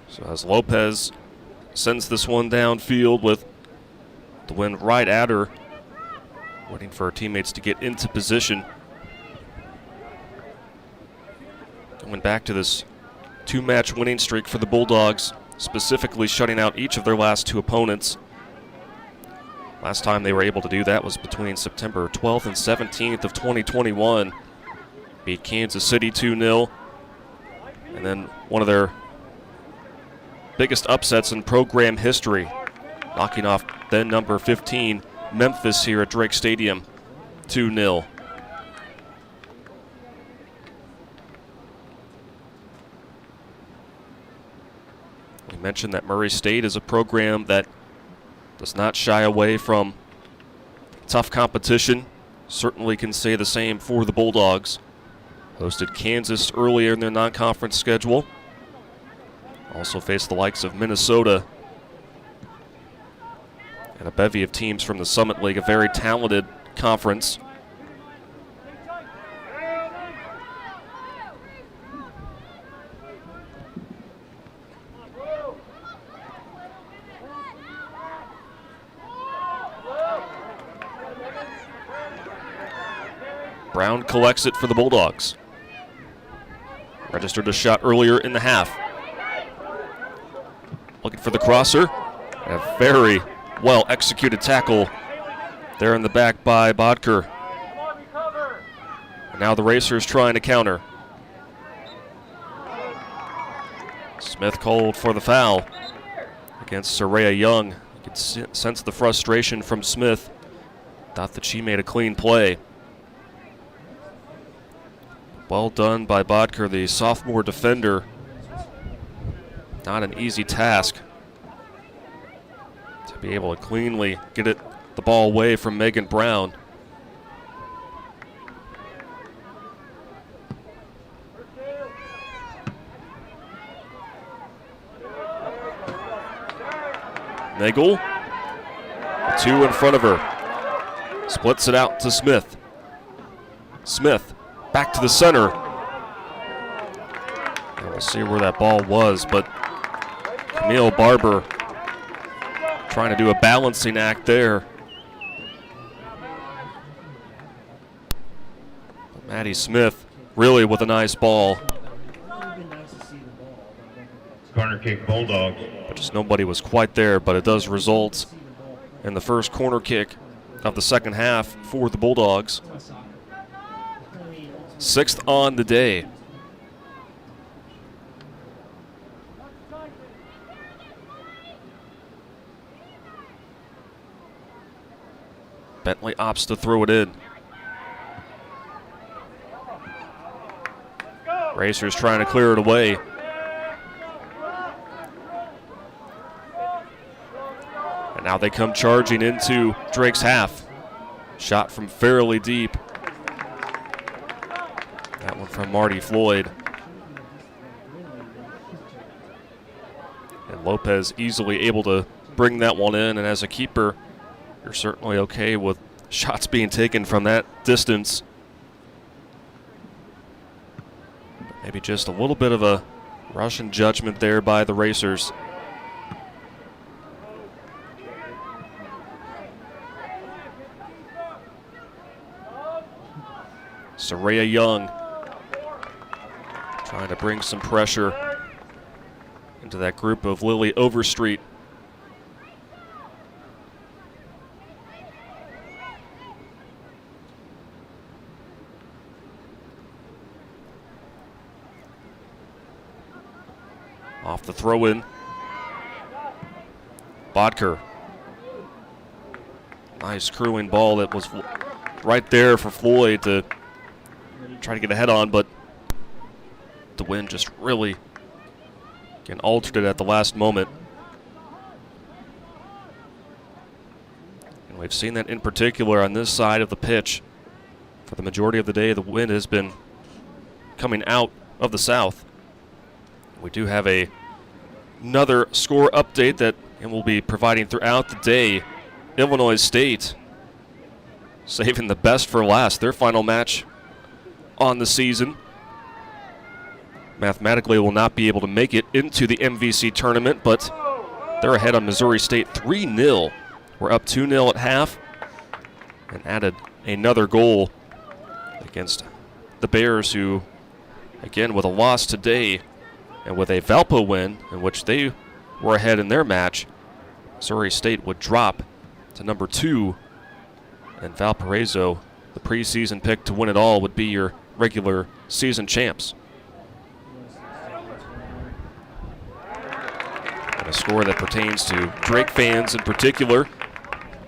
So as Lopez sends this one downfield with the wind right at her, waiting for her teammates to get into position. Going back to this two-match winning streak for the Bulldogs, specifically shutting out each of their last two opponents. Last time they were able to do that was between September 12th and 17th of 2021. Beat Kansas City 2-0. And then one of their biggest upsets in program history, knocking off then number 15 Memphis here at Drake Stadium 2-0. We mentioned that Murray State is a program that does not shy away from tough competition. Certainly can say the same for the Bulldogs. Hosted Kansas earlier in their non-conference schedule. Also faced the likes of Minnesota and a bevy of teams from the Summit League, a very talented conference. Brown collects it for the Bulldogs. Registered a shot earlier in the half. Looking for the crosser. A very well executed tackle there in the back by Bodker. And now the Racers trying to counter. Smith called for the foul against Soraya Young. You could sense the frustration from Smith. Thought that she made a clean play. Well done by Bodker, the sophomore defender. Not an easy task to be able to cleanly get the ball away from Megan Brown. Nagel, 2 in front of her. Splits it out to Smith. Smith back to the center. And we'll see where that ball was, but Camille Barber trying to do a balancing act there. But Maddie Smith really with a nice ball. Corner kick, Bulldogs. But just nobody was quite there, but it does result in the first corner kick of the second half for the Bulldogs. 6th on the day. Bentley opts to throw it in. Racers trying to clear it away. And now they come charging into Drake's half. Shot from fairly deep. That one from Marty Floyd. And Lopez easily able to bring that one in, and as a keeper, you're certainly okay with shots being taken from that distance. Maybe just a little bit of a Russian judgment there by the Racers. Soraya Young trying to bring some pressure into that group of Lily Overstreet. Off the throw-in. Bodker. Nice screwing ball that was right there for Floyd to try to get ahead on, but the wind just really altered it at the last moment. And we've seen that in particular on this side of the pitch. For the majority of the day, the wind has been coming out of the south. We do have another score update that we'll be providing throughout the day. Illinois State saving the best for last. Their final match on the season mathematically will not be able to make it into the MVC tournament, but they're ahead on Missouri State 3-0. We're up 2-0 at half and added another goal against the Bears, who, again, with a loss today and with a Valpo win in which they were ahead in their match, Missouri State would drop to number 2, and Valparaiso, the preseason pick to win it all, would be your regular season champs. And a score that pertains to Drake fans in particular.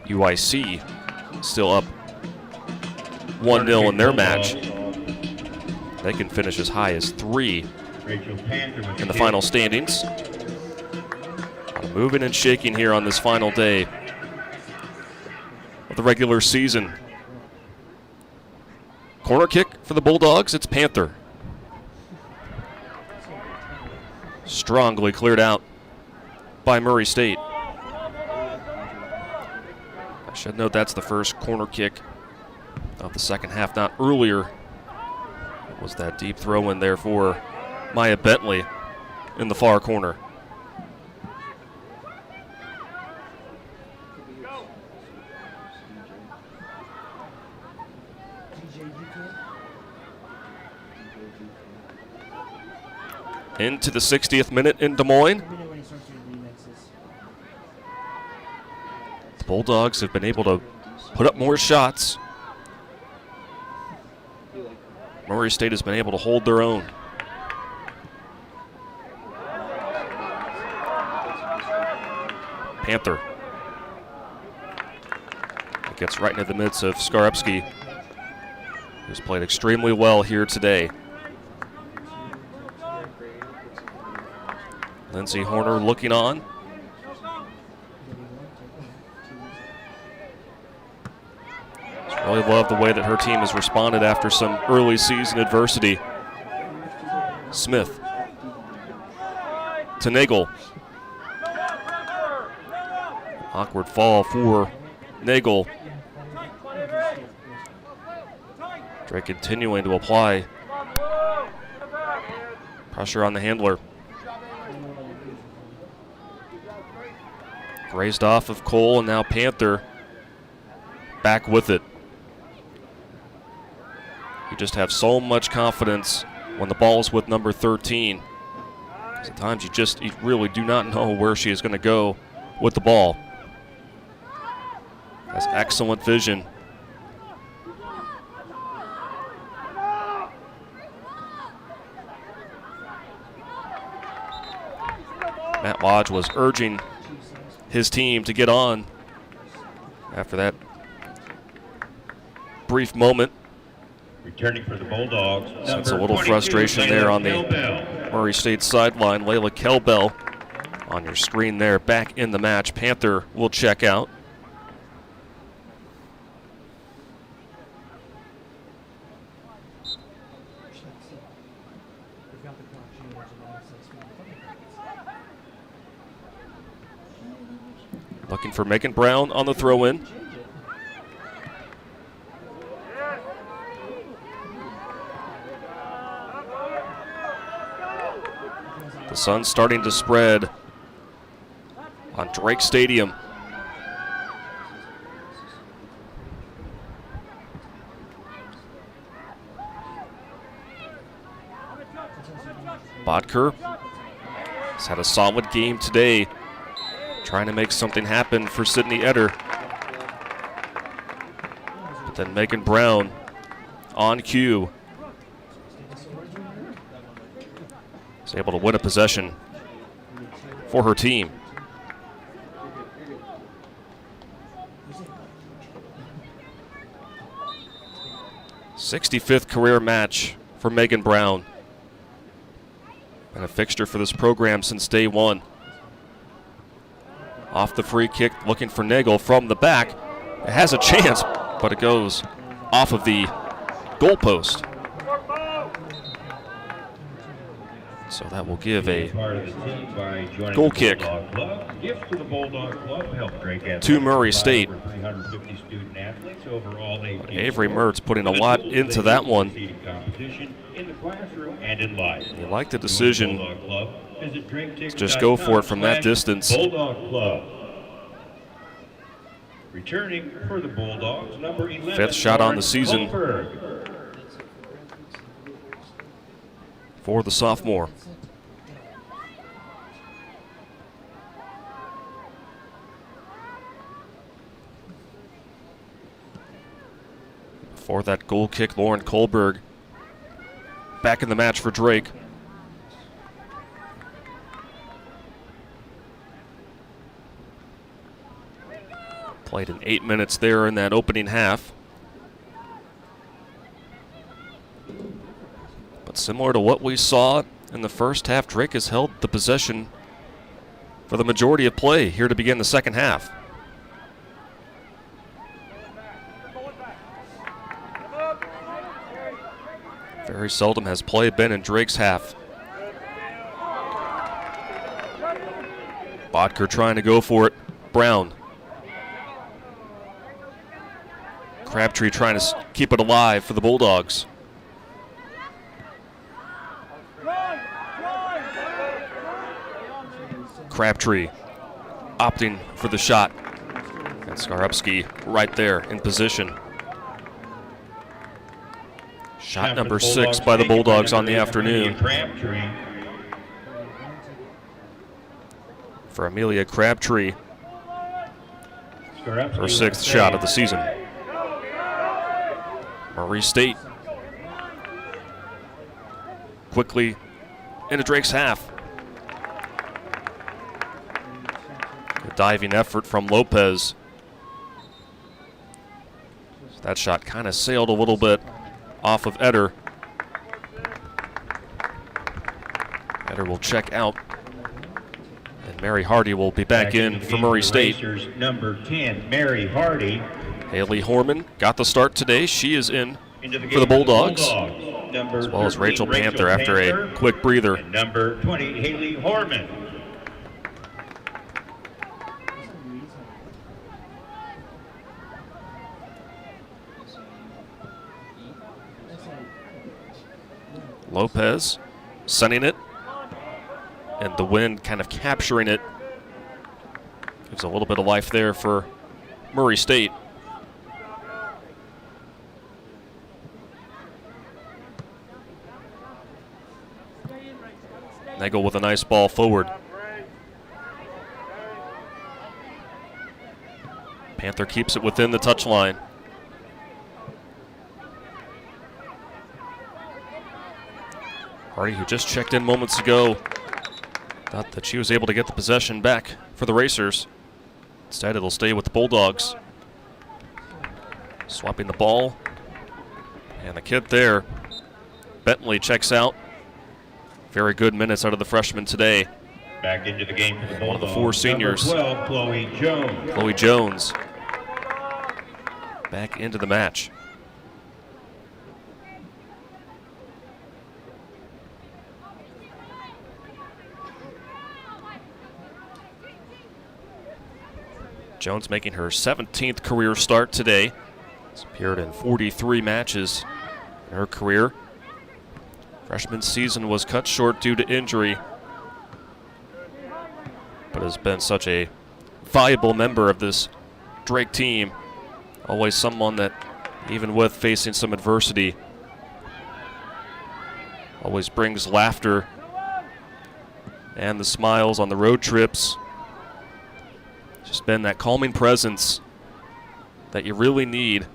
UIC still up 1-0 in their match. They can finish as high as 3 in the final standings. Moving and shaking here on this final day of the regular season. Corner kick for the Bulldogs, it's Panther. Strongly cleared out by Murray State. I should note that's the first corner kick of the second half, not earlier. It was that deep throw in there for Maya Bentley in the far corner. Into the 60th minute in Des Moines. The Bulldogs have been able to put up more shots. Murray State has been able to hold their own. Panther. It gets right into the midst of Skarupski, who's played extremely well here today. Lindsay Horner looking on. Just really love the way that her team has responded after some early season adversity. Smith to Nagel. Awkward fall for Nagel. Drake continuing to apply pressure on the handler. Grazed off of Cole, and now Panther back with it. You just have so much confidence when the ball's with number 13. At times you really do not know where she is going to go with the ball. Has excellent vision. Matt Lodge was urging his team to get on after that brief moment. Returning for the Bulldogs. Sense a little frustration there on the Murray State sideline. Layla Kelbell on your screen there, back in the match. Panther will check out. Looking for Megan Brown on the throw-in. The sun's starting to spread on Drake Stadium. Bodker has had a solid game today, trying to make something happen for Sydney Eder. But then Megan Brown on cue is able to win a possession for her team. '65th career match for Megan Brown, and a fixture for this program since day one. Off the free kick, looking for Nagel from the back. It has a chance, but it goes off of the goalpost. So that will give a goal kick to Murray State. Avery Mertz putting a lot into that one. You like the decision to just go for it from that distance. Returning for the Bulldogs, number 11, 5th shot on the season for the sophomore. For that goal kick, Lauren Kohlberg back in the match for Drake. Played in 8 minutes there in that opening half. But similar to what we saw in the first half, Drake has held the possession for the majority of play here to begin the second half. Very seldom has play been in Drake's half. Bodker trying to go for it. Brown. Crabtree trying to keep it alive for the Bulldogs. Crabtree opting for the shot. And Skarupski right there in position. Shot number 6 by the Bulldogs on the afternoon. for Amelia Crabtree. Her 6th shot of the season. Murray State quickly into Drake's half. A diving effort from Lopez. That shot kind of sailed a little bit off of Eder. Eder will check out. And Mary Hardy will be back in for Murray State. Number 10, Mary Hardy. Haley Horman got the start today. She is in for the Bulldogs. As well as Rachel Panther after a quick breather. And number 20, Haley Horman. Lopez sending it, and the wind kind of capturing it. Gives a little bit of life there for Murray State. Nagel with a nice ball forward. Panther keeps it within the touchline. Hardy, who just checked in moments ago, thought that she was able to get the possession back for the Racers. Instead, it'll stay with the Bulldogs. Swapping the ball. And the kid there, Bentley, checks out. Very good minutes out of the freshman today. Back into the game for the Bulldogs. One of the 4 seniors. Number 12, Chloe Jones. Chloe Jones back into the match. Jones making her 17th career start today. She's appeared in 43 matches in her career. Freshman season was cut short due to injury, but has been such a valuable member of this Drake team. Always someone that, even with facing some adversity, always brings laughter and the smiles on the road trips. Just been that calming presence that you really need.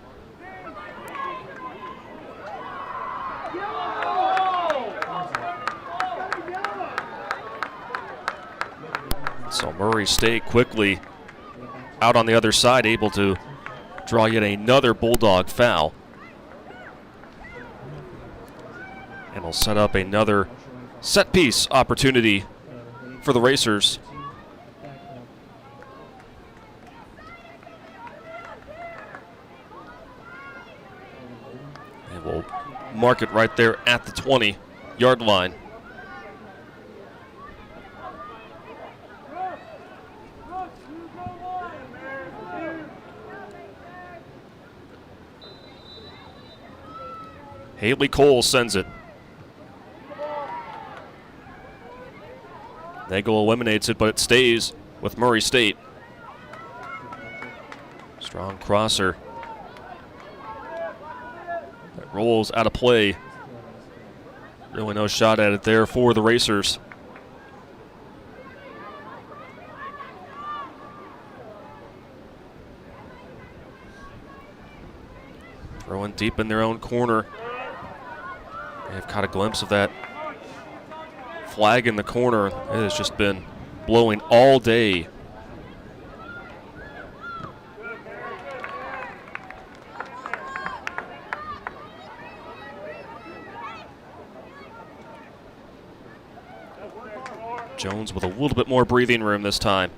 So Murray State quickly out on the other side, able to draw yet another Bulldog foul. And will set up another set piece opportunity for the Racers. And we'll mark it right there at the 20-yard line. Haley Cole sends it. Nagel eliminates it, but it stays with Murray State. Strong crosser. That rolls out of play. Really no shot at it there for the Racers. Throwing deep in their own corner. They've caught a glimpse of that flag in the corner. It has just been blowing all day. Jones with a little bit more breathing room this time.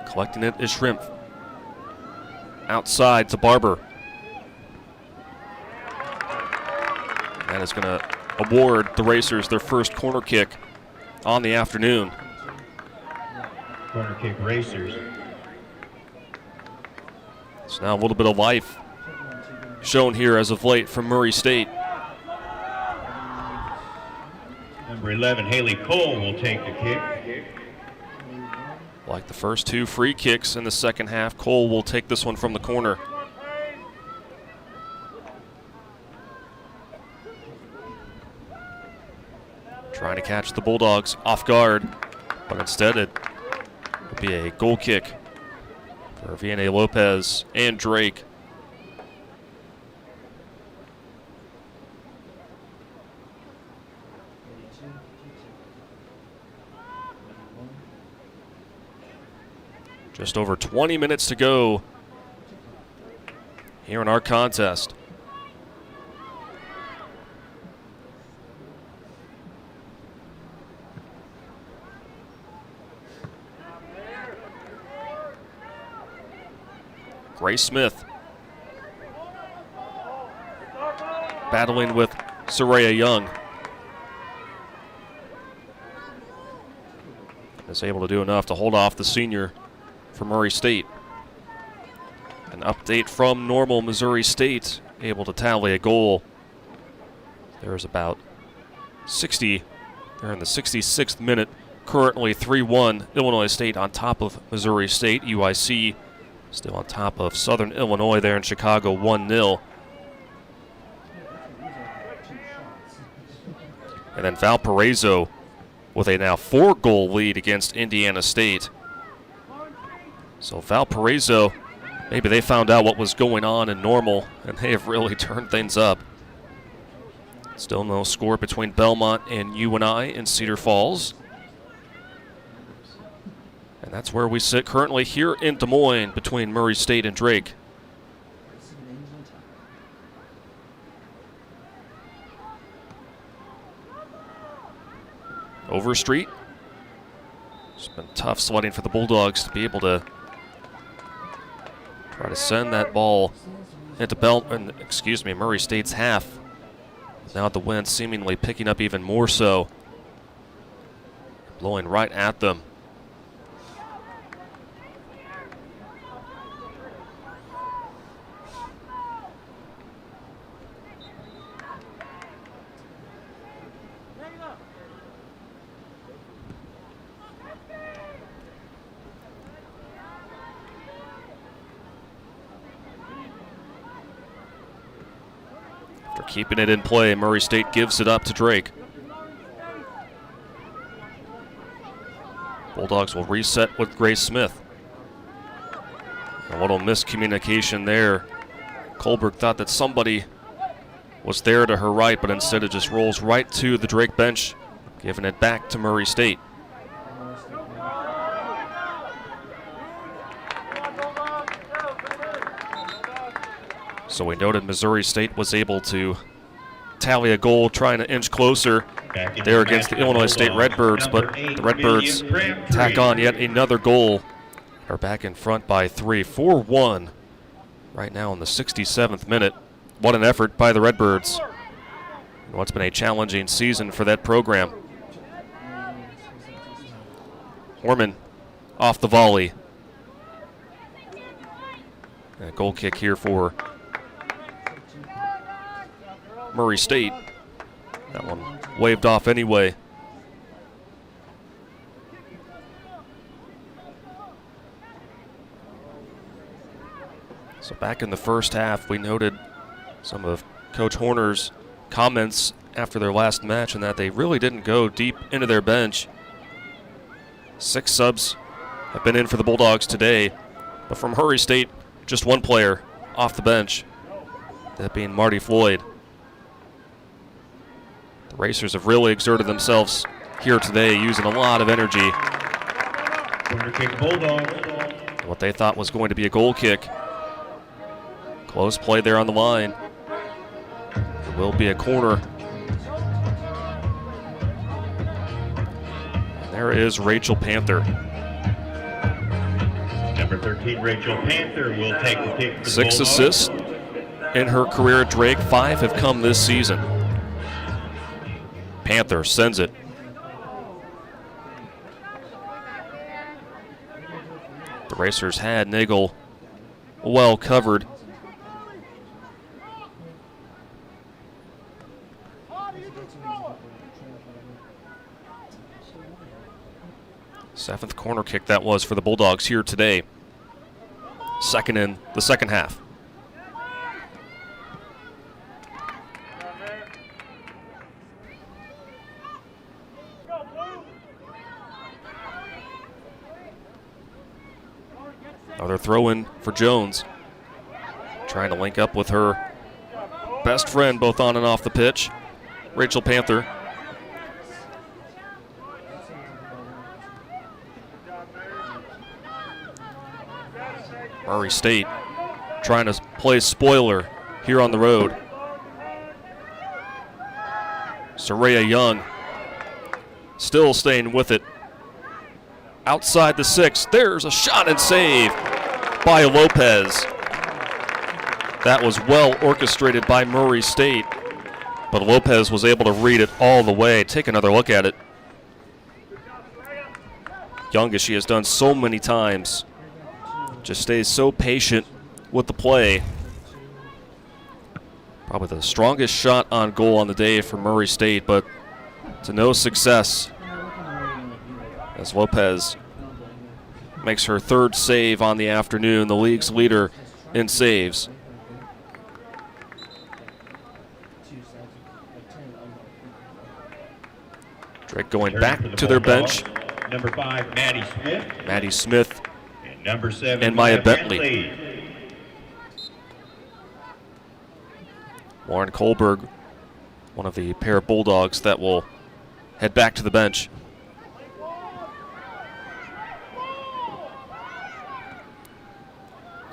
Collecting it is Shrimp. Outside to Barber. That is going to award the Racers their first corner kick on the afternoon. Corner kick Racers. So now a little bit of life shown here as of late from Murray State. Number 11, Haley Cole will take the kick. Like the first 2 free kicks in the second half, Cole will take this one from the corner. trying to catch the Bulldogs off guard, but instead it will be a goal kick for Vianney Lopez and Drake. Just over 20 minutes to go here in our contest. Grace Smith battling with Soraya Young. Is able to do enough to hold off the senior for Murray State. An update from Normal Missouri State, able to tally a goal. There's about 60. They're in the 66th minute. Currently 3-1 Illinois State on top of Missouri State. UIC still on top of Southern Illinois there in Chicago, 1-0. And then Valparaiso with a now 4-goal lead against Indiana State. So Valparaiso, maybe they found out what was going on in Normal, and they have really turned things up. Still no score between Belmont and UNI in Cedar Falls. And that's where we sit currently here in Des Moines between Murray State and Drake. Overstreet. It's been tough sledding for the Bulldogs to be able to try to send that ball into Murray State's half. Now the wind seemingly picking up even more so. Blowing right at them. Keeping it in play, Murray State gives it up to Drake. Bulldogs will reset with Grace Smith. A little miscommunication there. Kohlberg thought that somebody was there to her right, but instead it just rolls right to the Drake bench, giving it back to Murray State. So we noted Missouri State was able to tally a goal, trying to inch closer there against the Illinois State Redbirds, but the Redbirds tack on yet another goal. Are back in front by 3, 4-1 right now in the 67th minute. What an effort by the Redbirds in what's been a challenging season for that program. Horman off the volley. And a goal kick here for Murray State. That one waved off anyway. So back in the first half, we noted some of Coach Horner's comments after their last match and that they really didn't go deep into their bench. 6 subs have been in for the Bulldogs today, but from Murray State, just one player off the bench, that being Marty Floyd. The Racers have really exerted themselves here today, using a lot of energy. Corner kick Bulldogs. What they thought was going to be a goal kick. Close play there on the line. It will be a corner. And there is Rachel Panther. Number 13, Rachel Panther will take the kick for the 6 Bulldogs. assists in her career at Drake. 5 have come this season. Panther sends it. The Racers had Nagel well covered. Seventh corner kick that was for the Bulldogs here today. Second in the second half. Another throw in for Jones. Trying to link up with her best friend both on and off the pitch, Rachel Panther. Murray State trying to play spoiler here on the road. Soraya Young still staying with it. Outside the 6, there's a shot and save by Lopez. That was well orchestrated by Murray State, but Lopez was able to read it all the way. Take another look at it. Young, as she has done so many times, just stays so patient with the play. Probably the strongest shot on goal on the day for Murray State, but to no success as Lopez makes her third save on the afternoon, the league's leader in saves. Drake going back to their bench. Number 5, Maddie Smith. Maddie Smith And number 7, and Maya Bentley. Lauren Kohlberg, one of the pair of Bulldogs that will head back to the bench.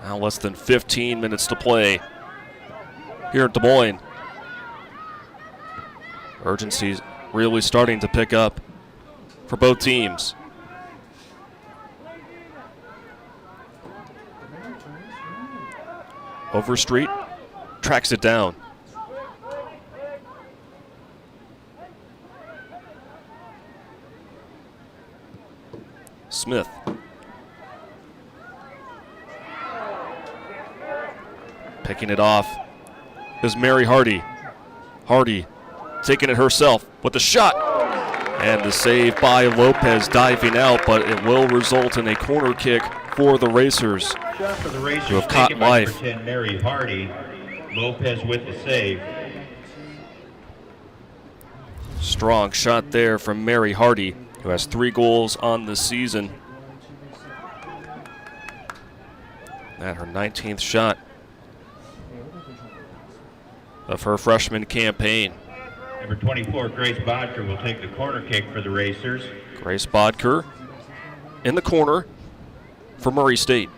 Now less than 15 minutes to play here at Des Moines. Urgency's really starting to pick up for both teams. Overstreet tracks it down. Smith. Picking it off is Mary Hardy. Hardy taking it herself with the shot. And the save by Lopez diving out, but it will result in a corner kick for the Racers. Shot for the Racers, who have caught taken by life. number 10, Mary Hardy. Lopez with the save. Strong shot there from Mary Hardy, who has 3 goals on the season. At her 19th shot of her freshman campaign. Number 24, Grace Bodker will take the corner kick for the Racers. Grace Bodker in the corner for Murray State.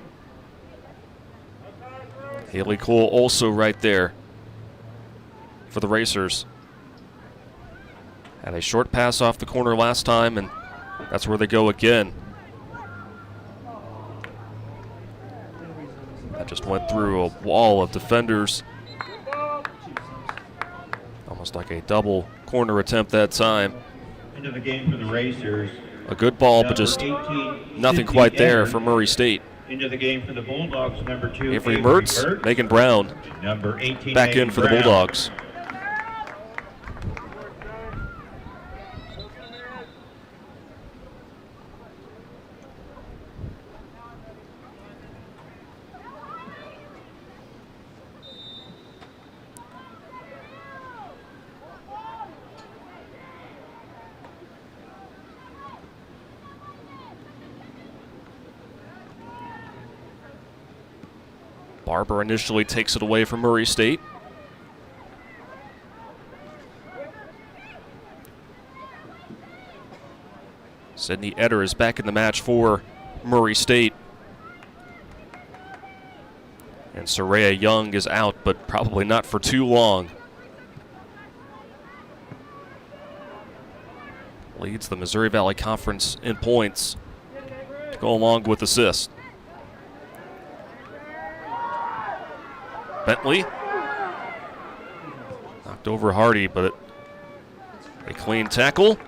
Haley Cole also right there for the Racers. Had a short pass off the corner last time, and that's where they go again. That just went through a wall of defenders. Almost like a double corner attempt that time. Into the game for the Racers. A good ball, but just 18, nothing Cynthia quite there Eggert. for Murray State. Into the game for the Bulldogs, number 2, Avery Mertz, Megan Brown number 18, back Megan in for the Brown. Bulldogs. Barber initially takes it away from Murray State. Sydney Etter is back in the match for Murray State. And Soraya Young is out, but probably not for too long. Leads the Missouri Valley Conference in points to go along with assists. Bentley knocked over Hardy, but a clean tackle.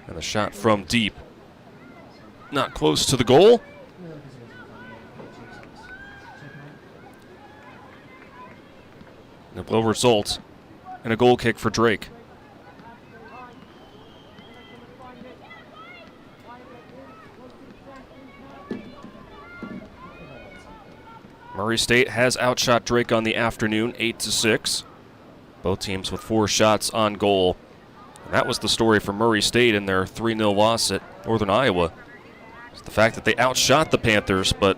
And a shot from deep. Not close to the goal. And it will result in a goal kick for Drake. Murray State has outshot Drake on the afternoon, 8-6. Both teams with 4 shots on goal. And that was the story for Murray State in their 3-0 loss at Northern Iowa. It's the fact that they outshot the Panthers, but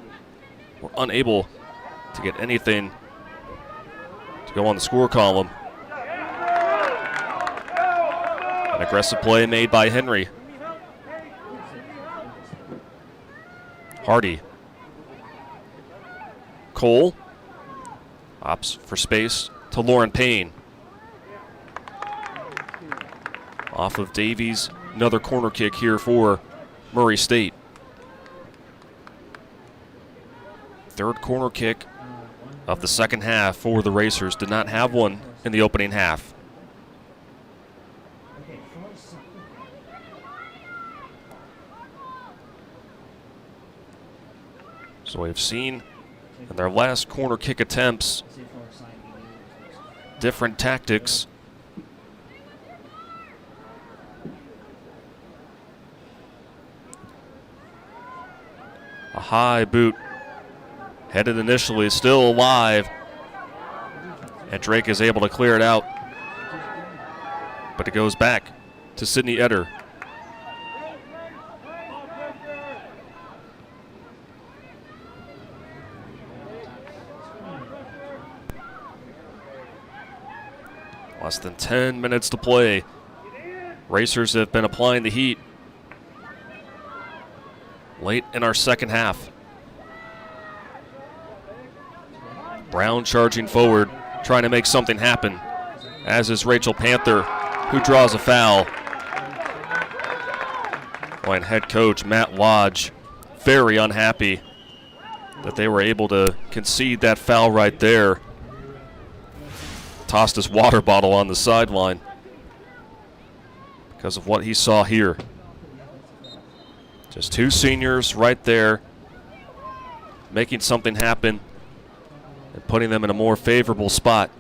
were unable to get anything to go on the score column. An aggressive play made by Henry. Hardy. Cole opts for space to Lauren Payne. Off of Davies, another corner kick here for Murray State. Third corner kick of the second half for the Racers. Did not have one in the opening half. So we've seen in their last corner kick attempts different tactics. A high boot, headed initially, still alive. And Drake is able to clear it out. But it goes back to Sydney Etter. Less than 10 minutes to play. Racers have been applying the heat late in our second half. Brown charging forward, trying to make something happen, as is Rachel Panther, who draws a foul. And head coach Matt Lodge very unhappy that they were able to concede that foul right there. Tossed his water bottle on the sideline because of what he saw here. Just two seniors right there making something happen and putting them in a more favorable spot.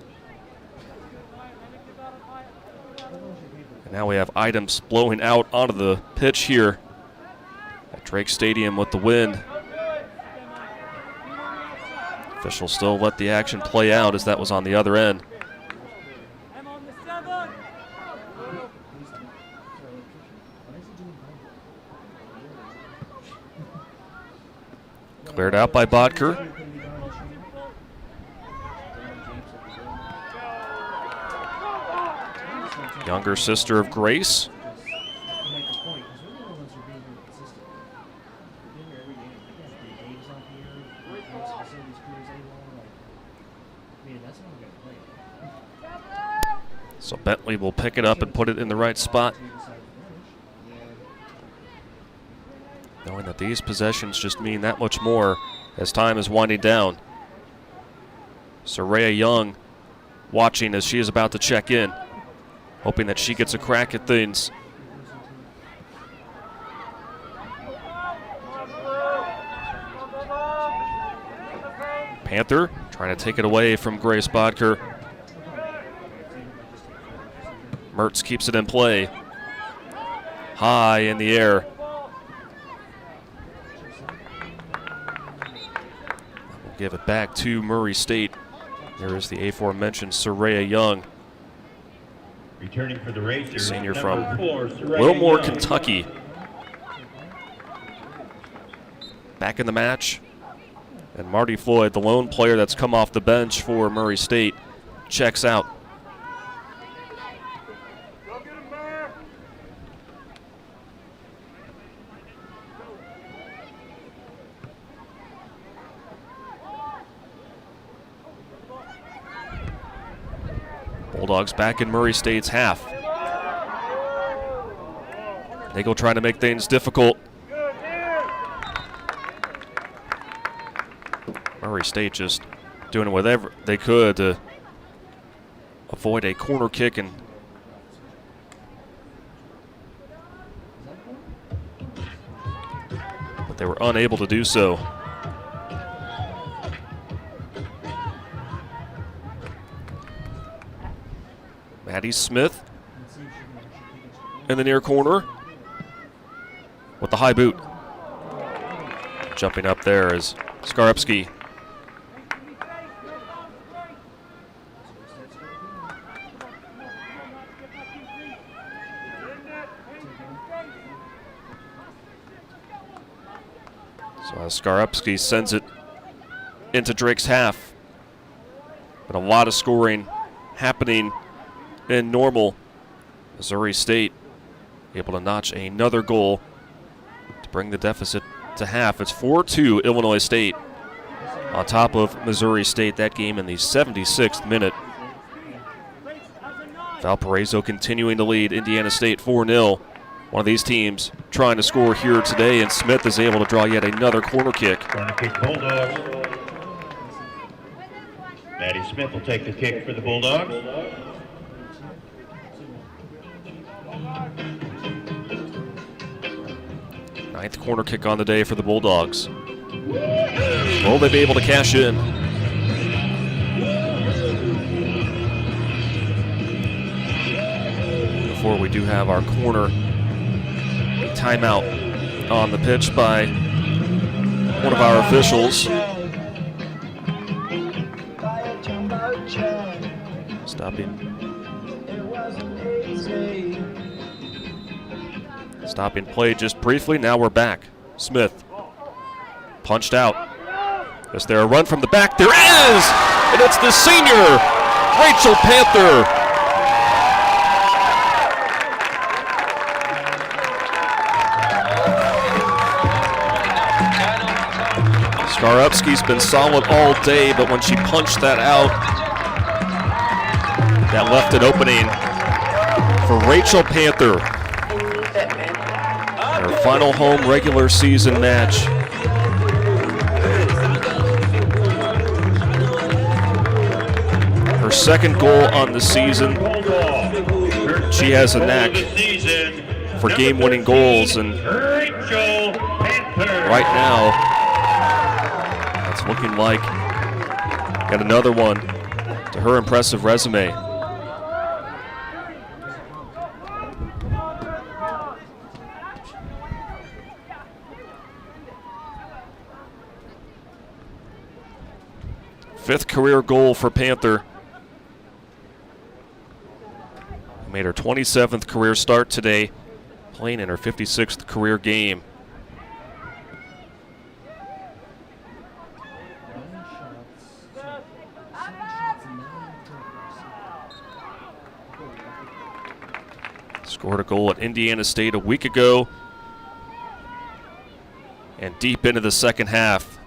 And now we have items blowing out onto the pitch here at Drake Stadium with the wind. Officials still let the action play out as that was on the other end. Cleared out by Bodker. Younger sister of Grace. So Bentley will pick it up and put it in the right spot. Knowing that these possessions just mean that much more as time is winding down. Soraya Young watching as she is about to check in, hoping that she gets a crack at things. Panther trying to take it away from Grace Bodker. Mertz keeps it in play. High in the air. Give it back to Murray State. There is the aforementioned Soraya Young. Returning for the Racers, senior from 4, Wilmore, Young. Kentucky. Back in the match. And Marty Floyd, the lone player that's come off the bench for Murray State, checks out. Bulldogs back in Murray State's half. Nagel trying to make things difficult. Murray State just doing whatever they could to avoid a corner kick, and but they were unable to do so. Maddie Smith in the near corner with the high boot. Jumping up there is Skarupski. So Skarupski sends it into Drake's half. But a lot of scoring happening in Normal. Missouri State able to notch another goal to bring the deficit to half. It's 4-2 Illinois State on top of Missouri State. That game in the 76th minute. Valparaiso continuing to lead Indiana State 4-0. One of these teams trying to score here today, and Smith is able to draw yet another corner kick. Corner kick Bulldogs. Maddie Smith will take the kick for the Bulldogs. Ninth corner kick on the day for the Bulldogs. Will they be able to cash in? Before we do have our corner, a timeout on the pitch by one of our officials. Stopping play just briefly. Now we're back. Smith punched out. Is there a run from the back? There is! And it's the senior, Rachel Panther. Skarupski's been solid all day, but when she punched that out, that left an opening for Rachel Panther. Her final home regular season match. Her second goal on the season. She has a knack for game-winning goals, and right now, it's looking like yet another one to her impressive resume. Fifth career goal for Panther. Made her 27th career start today, playing in her 56th career game. Scored a goal at Indiana State a week ago, and deep into the second half.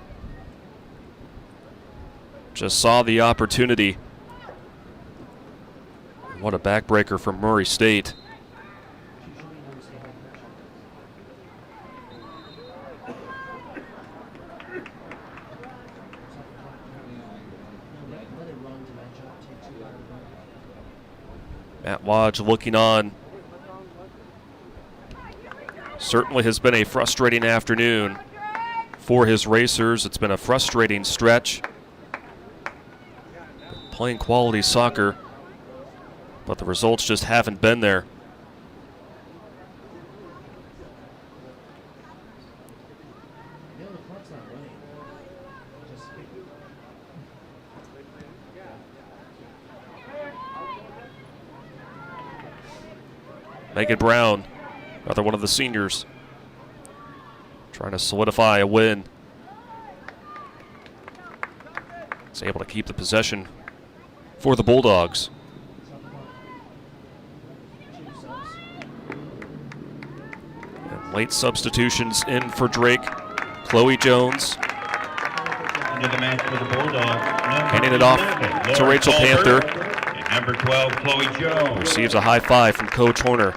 Just saw the opportunity. What a backbreaker from Murray State. Matt Lodge looking on. Certainly has been a frustrating afternoon for his racers. It's been a frustrating stretch. Playing quality soccer, but the results just haven't been there. Megan Brown, another one of the seniors, trying to solidify a win. Is able to keep the possession for the Bulldogs. And late substitutions in for Drake. Chloe Jones. Into the match for the Bulldogs. Handing it off to Rachel Panther. And number 12, Chloe Jones. Receives a high five from Coach Horner.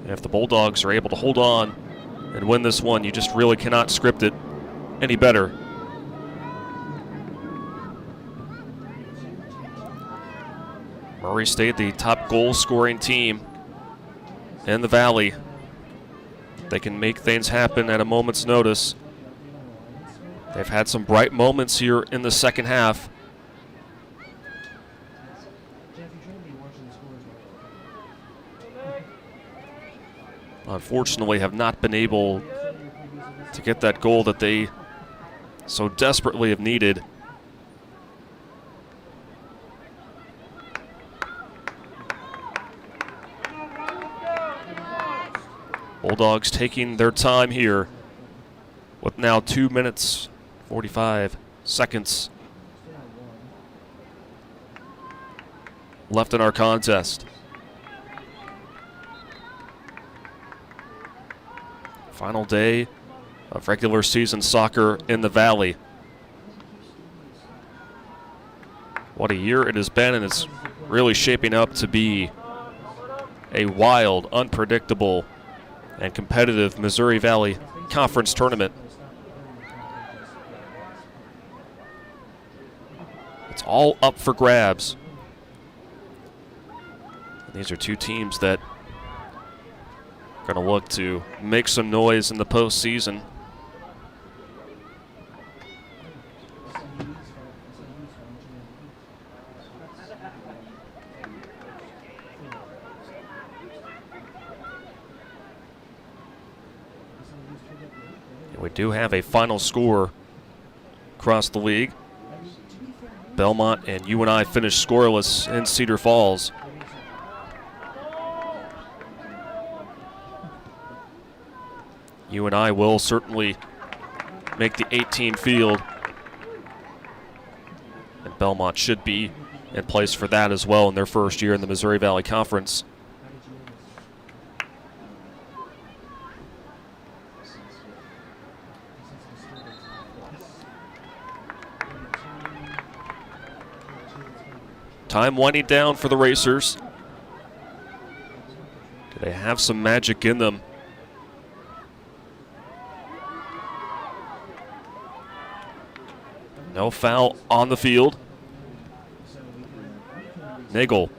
If the Bulldogs are able to hold on and win this one, you just really cannot script it any better. Murray State, the top goal-scoring team in the Valley. They can make things happen at a moment's notice. They've had some bright moments here in the second half. Unfortunately, have not been able to get that goal that they so desperately have needed Bulldogs taking their time here with now 2 minutes, 45 seconds left in our contest. Final day of regular season soccer in the Valley. What a year it has been, and it's really shaping up to be a wild, unpredictable, and competitive Missouri Valley Conference tournament. It's all up for grabs. And these are two teams that are going to look to make some noise in the postseason. We do have a final score across the league. Belmont and UNI finished scoreless in Cedar Falls. UNI will certainly make the 18 field, and Belmont should be in place for that as well in their first year in the Missouri Valley Conference. Time winding down for the Racers. Do they have some magic in them? No foul on the field. Nagel.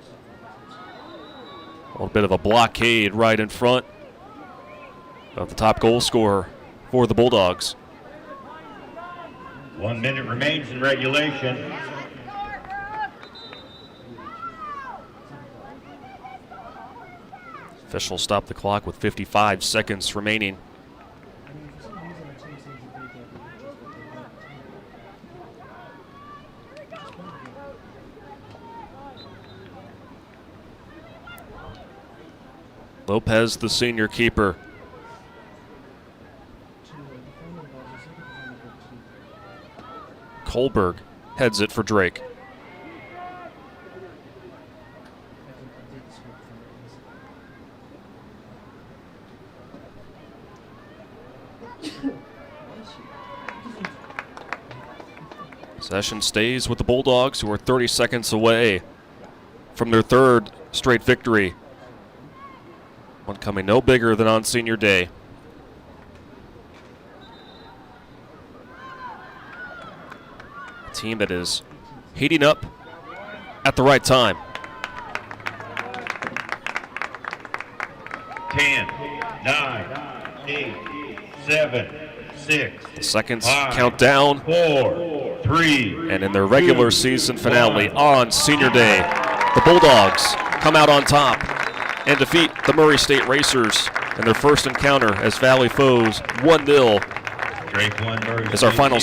A little bit of a blockade right in front of the top goal scorer for the Bulldogs. 1 minute remains in regulation. Officials stop the clock with 55 seconds remaining. Lopez, the senior keeper. Kohlberg heads it for Drake. Possession stays with the Bulldogs, who are 30 seconds away from their third straight victory. One coming no bigger than on senior day. A team that is heating up at the right time. 10, 9, 8, 7, 6. The seconds 5, count down. 4, 3. And in their regular season finale on senior day, the Bulldogs come out on top and defeat the Murray State Racers in their first encounter as Valley foes 1-0 Drake 1, Murray is our State final 0.